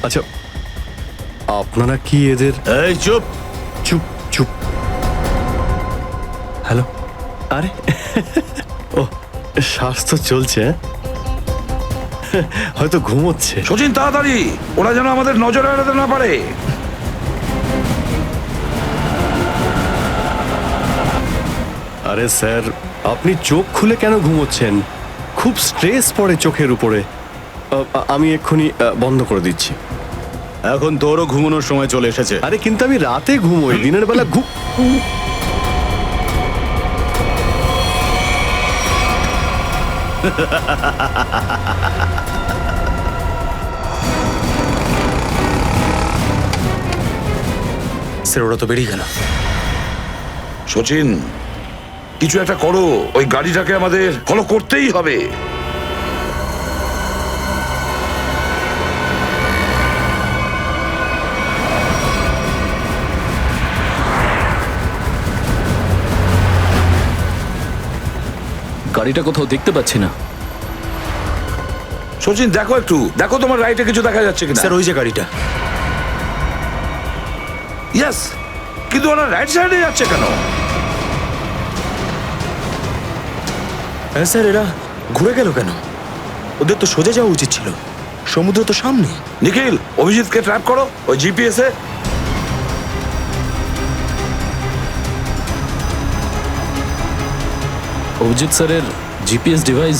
আচ্ছা, আপনারা কি এদের... এই চুপ চুপ চুপ। হ্যালো, আরে ও, স্বাস্থ্য চলছে, হয়তো ঘুমোচ্ছে। সচিন তাড়াতাড়ি, ওরা যেন আমাদের নজরে এড়াতে না পারে। আরে স্যার, আপনি চোখ খুলে কেন ঘুমোচ্ছেন? খুব স্ট্রেস পড়ে চোখের উপরে। আমি এক্ষুনি বন্ধ করে দিচ্ছি। এখন তোরও ঘুমানোর সময় চলে এসেছে। আরে কিন্তু আমি রাতে ঘুমোই, দিনের বেলা স্যার, ওরা তো বেরিয়ে গেল। সচিন, কিছু একটা করো, ওই গাড়িটাকে আমাদের ফলো করতেই হবে। গাড়িটা কোথাও দেখতে পাচ্ছি না। সচিন দেখো একটু, দেখো তোমার রাইটে কিছু দেখা যাচ্ছে কিনা। স্যার, ওই যে গাড়িটা। ইয়েস, কিন্তু ওরা রাইট সাইডে যাচ্ছে কেন? হ্যাঁ স্যার, এরা ঘুরে গেল কেন? ওদের তো সোজা যাওয়া উচিত ছিল, সমুদ্র তো সামনে। নিখিল, অভিজিৎকে ট্র্যাপ করো ওই জিপিএস এ। অভিজিৎ স্যারের জিপিএস ডিভাইস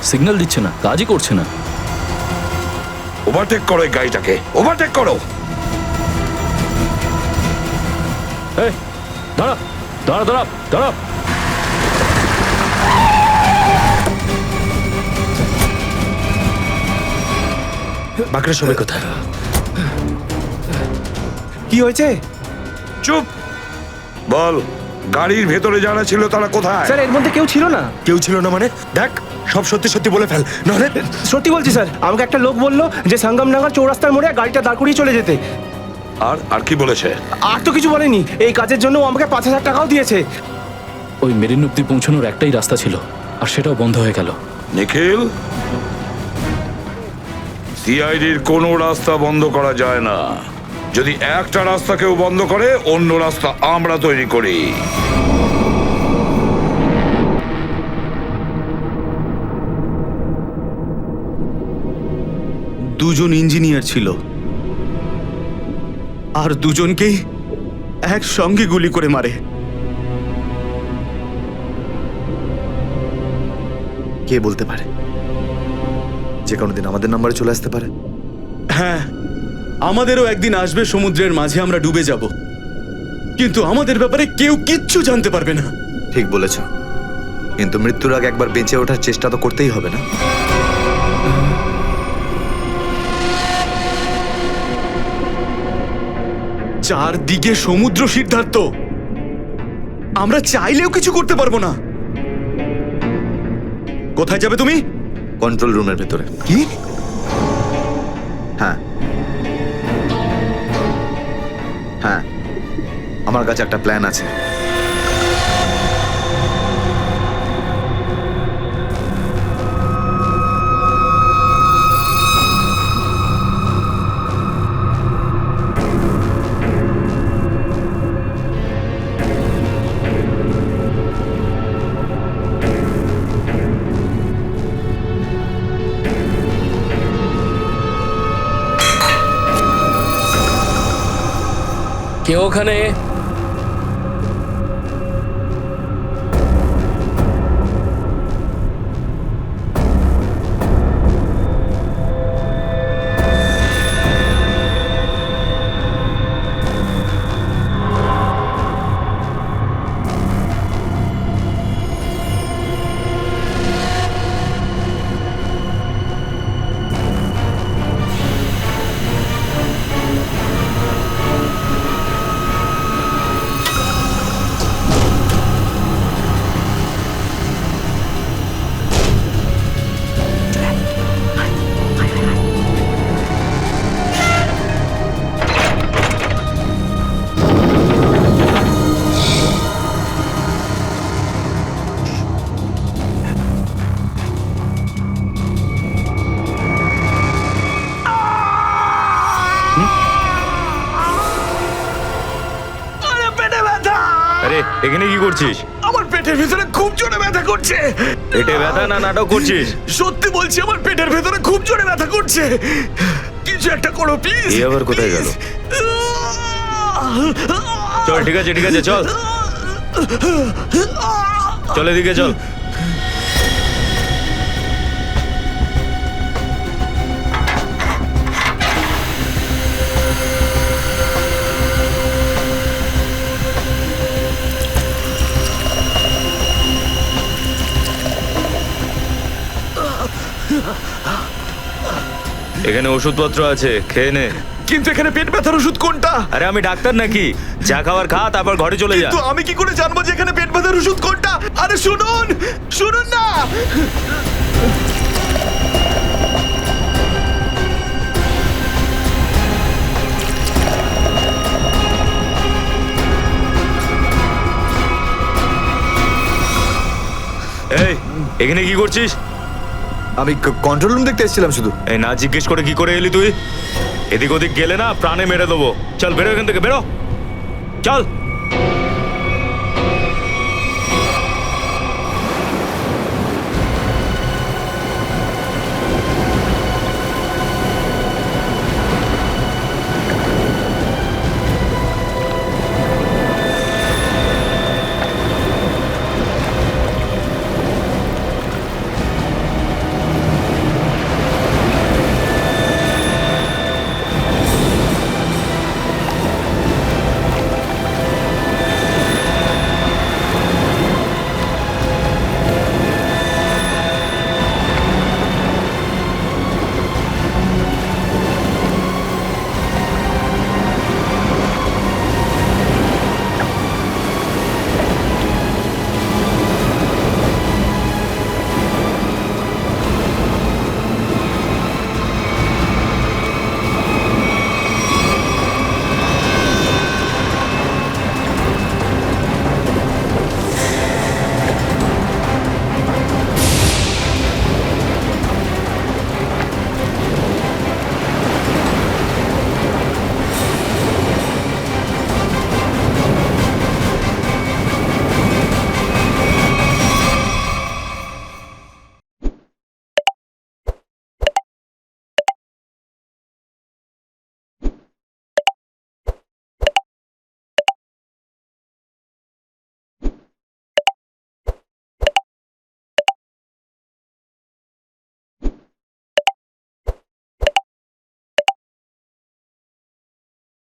সিগন্যাল দিচ্ছে না, কাজই করছে না। ওভারটেক করো এই গাড়িটাকে, ওভারটেক করো। এই দাঁড়া দাঁড়া দাঁড়া দাঁড়া। বাকিরা সবাই কোথায়? কি হয়েছে? চুপ বল, গাড়ির ভেতরে যারা ছিল তারা কোথায়? স্যার, এর মধ্যে কেউ ছিল না। কেউ ছিল না মানে? দেখ, সব সত্যি সত্যি বলে ফেল, নাহলে... সত্যি বলছি স্যার, আমাকে একটা লোক বললো যে সঙ্গমনগর চৌরাস্তার মোড়ে গাড়িটা দাঁড় করিয়ে চলে যেতে। আর কি বলেছে? আর তো কিছু বলেনি। এই কাজের জন্য ও আমাকে 5,000 টাকাও দিয়েছে। ওই মেরিন অব্দি পৌঁছানোর একটাই রাস্তা ছিল, আর সেটাও বন্ধ হয়ে গেল। নিখিল, সিআইডির কোনো রাস্তা বন্ধ করা যায় না। যদি একটা রাস্তা কেউ বন্ধ করে, অন্য রাস্তা আমরা তৈরি করি। দুজন ইঞ্জিনিয়ার ছিল, আর দুজনকেই একসঙ্গে গুলি করে মারে। কে বলতে পারে? যে কোনো দিন আমাদের নাম্বারে চলে আসতে পারে। হ্যাঁ, আমাদেরও একদিন আসবে, সমুদ্রের মাঝে আমরা ডুবে যাব, কিন্তু আমাদের ব্যাপারে কেউ কিচ্ছু জানতে পারবে না। ঠিক বলেছ, কিন্তু মৃত্যুর আগে একবার বেঁচে ওঠার চেষ্টা তো করতেই হবে না? চারদিকে সমুদ্র, সিদ্ধার্থ, আমরা চাইলেও কিছু করতে পারবো না। কোথায় যাবে তুমি? কন্ট্রোল রুমের ভেতরে। কি? হ্যাঁ হ্যাঁ, আমার কাছে একটা প্ল্যান আছে। কে ওখানে? এখানে কি করছিস? আমার পেটের ভেতরে খুব জোরে ব্যথা করছে। পেটে ব্যথা না নাটক করছিস? সত্যি বলছি, আমার পেটের ভেতরে খুব জোরে ব্যথা করছে। কিছু একটা করো প্লিজ। এ আবার কোথায় গেল? চল ঠিক আছে চল চল এদিকে চল। এখানে ওষুধপত্র আছে, খেয়ে নে। কিন্তু এখানে পেট ব্যথার ওষুধ কোনটা? আরে আমি ডাক্তার নাকি? যা খাবার খা, তারপর ঘরে চলে যা। কিন্তু আমি কি করে জানবো যে এখানে পেট ব্যথার ওষুধ কোনটা? আরে শুনুন না। এই এখানে কি করছিস? আমি কন্ট্রোল রুম দেখতে এসেছিলাম শুধু। এই না জিজ্ঞেস করে কি করে এলি তুই? এদিক ওদিক গেলে না প্রাণে মেরে দেবো। চল বেরো এখান থেকে, বেরো চল।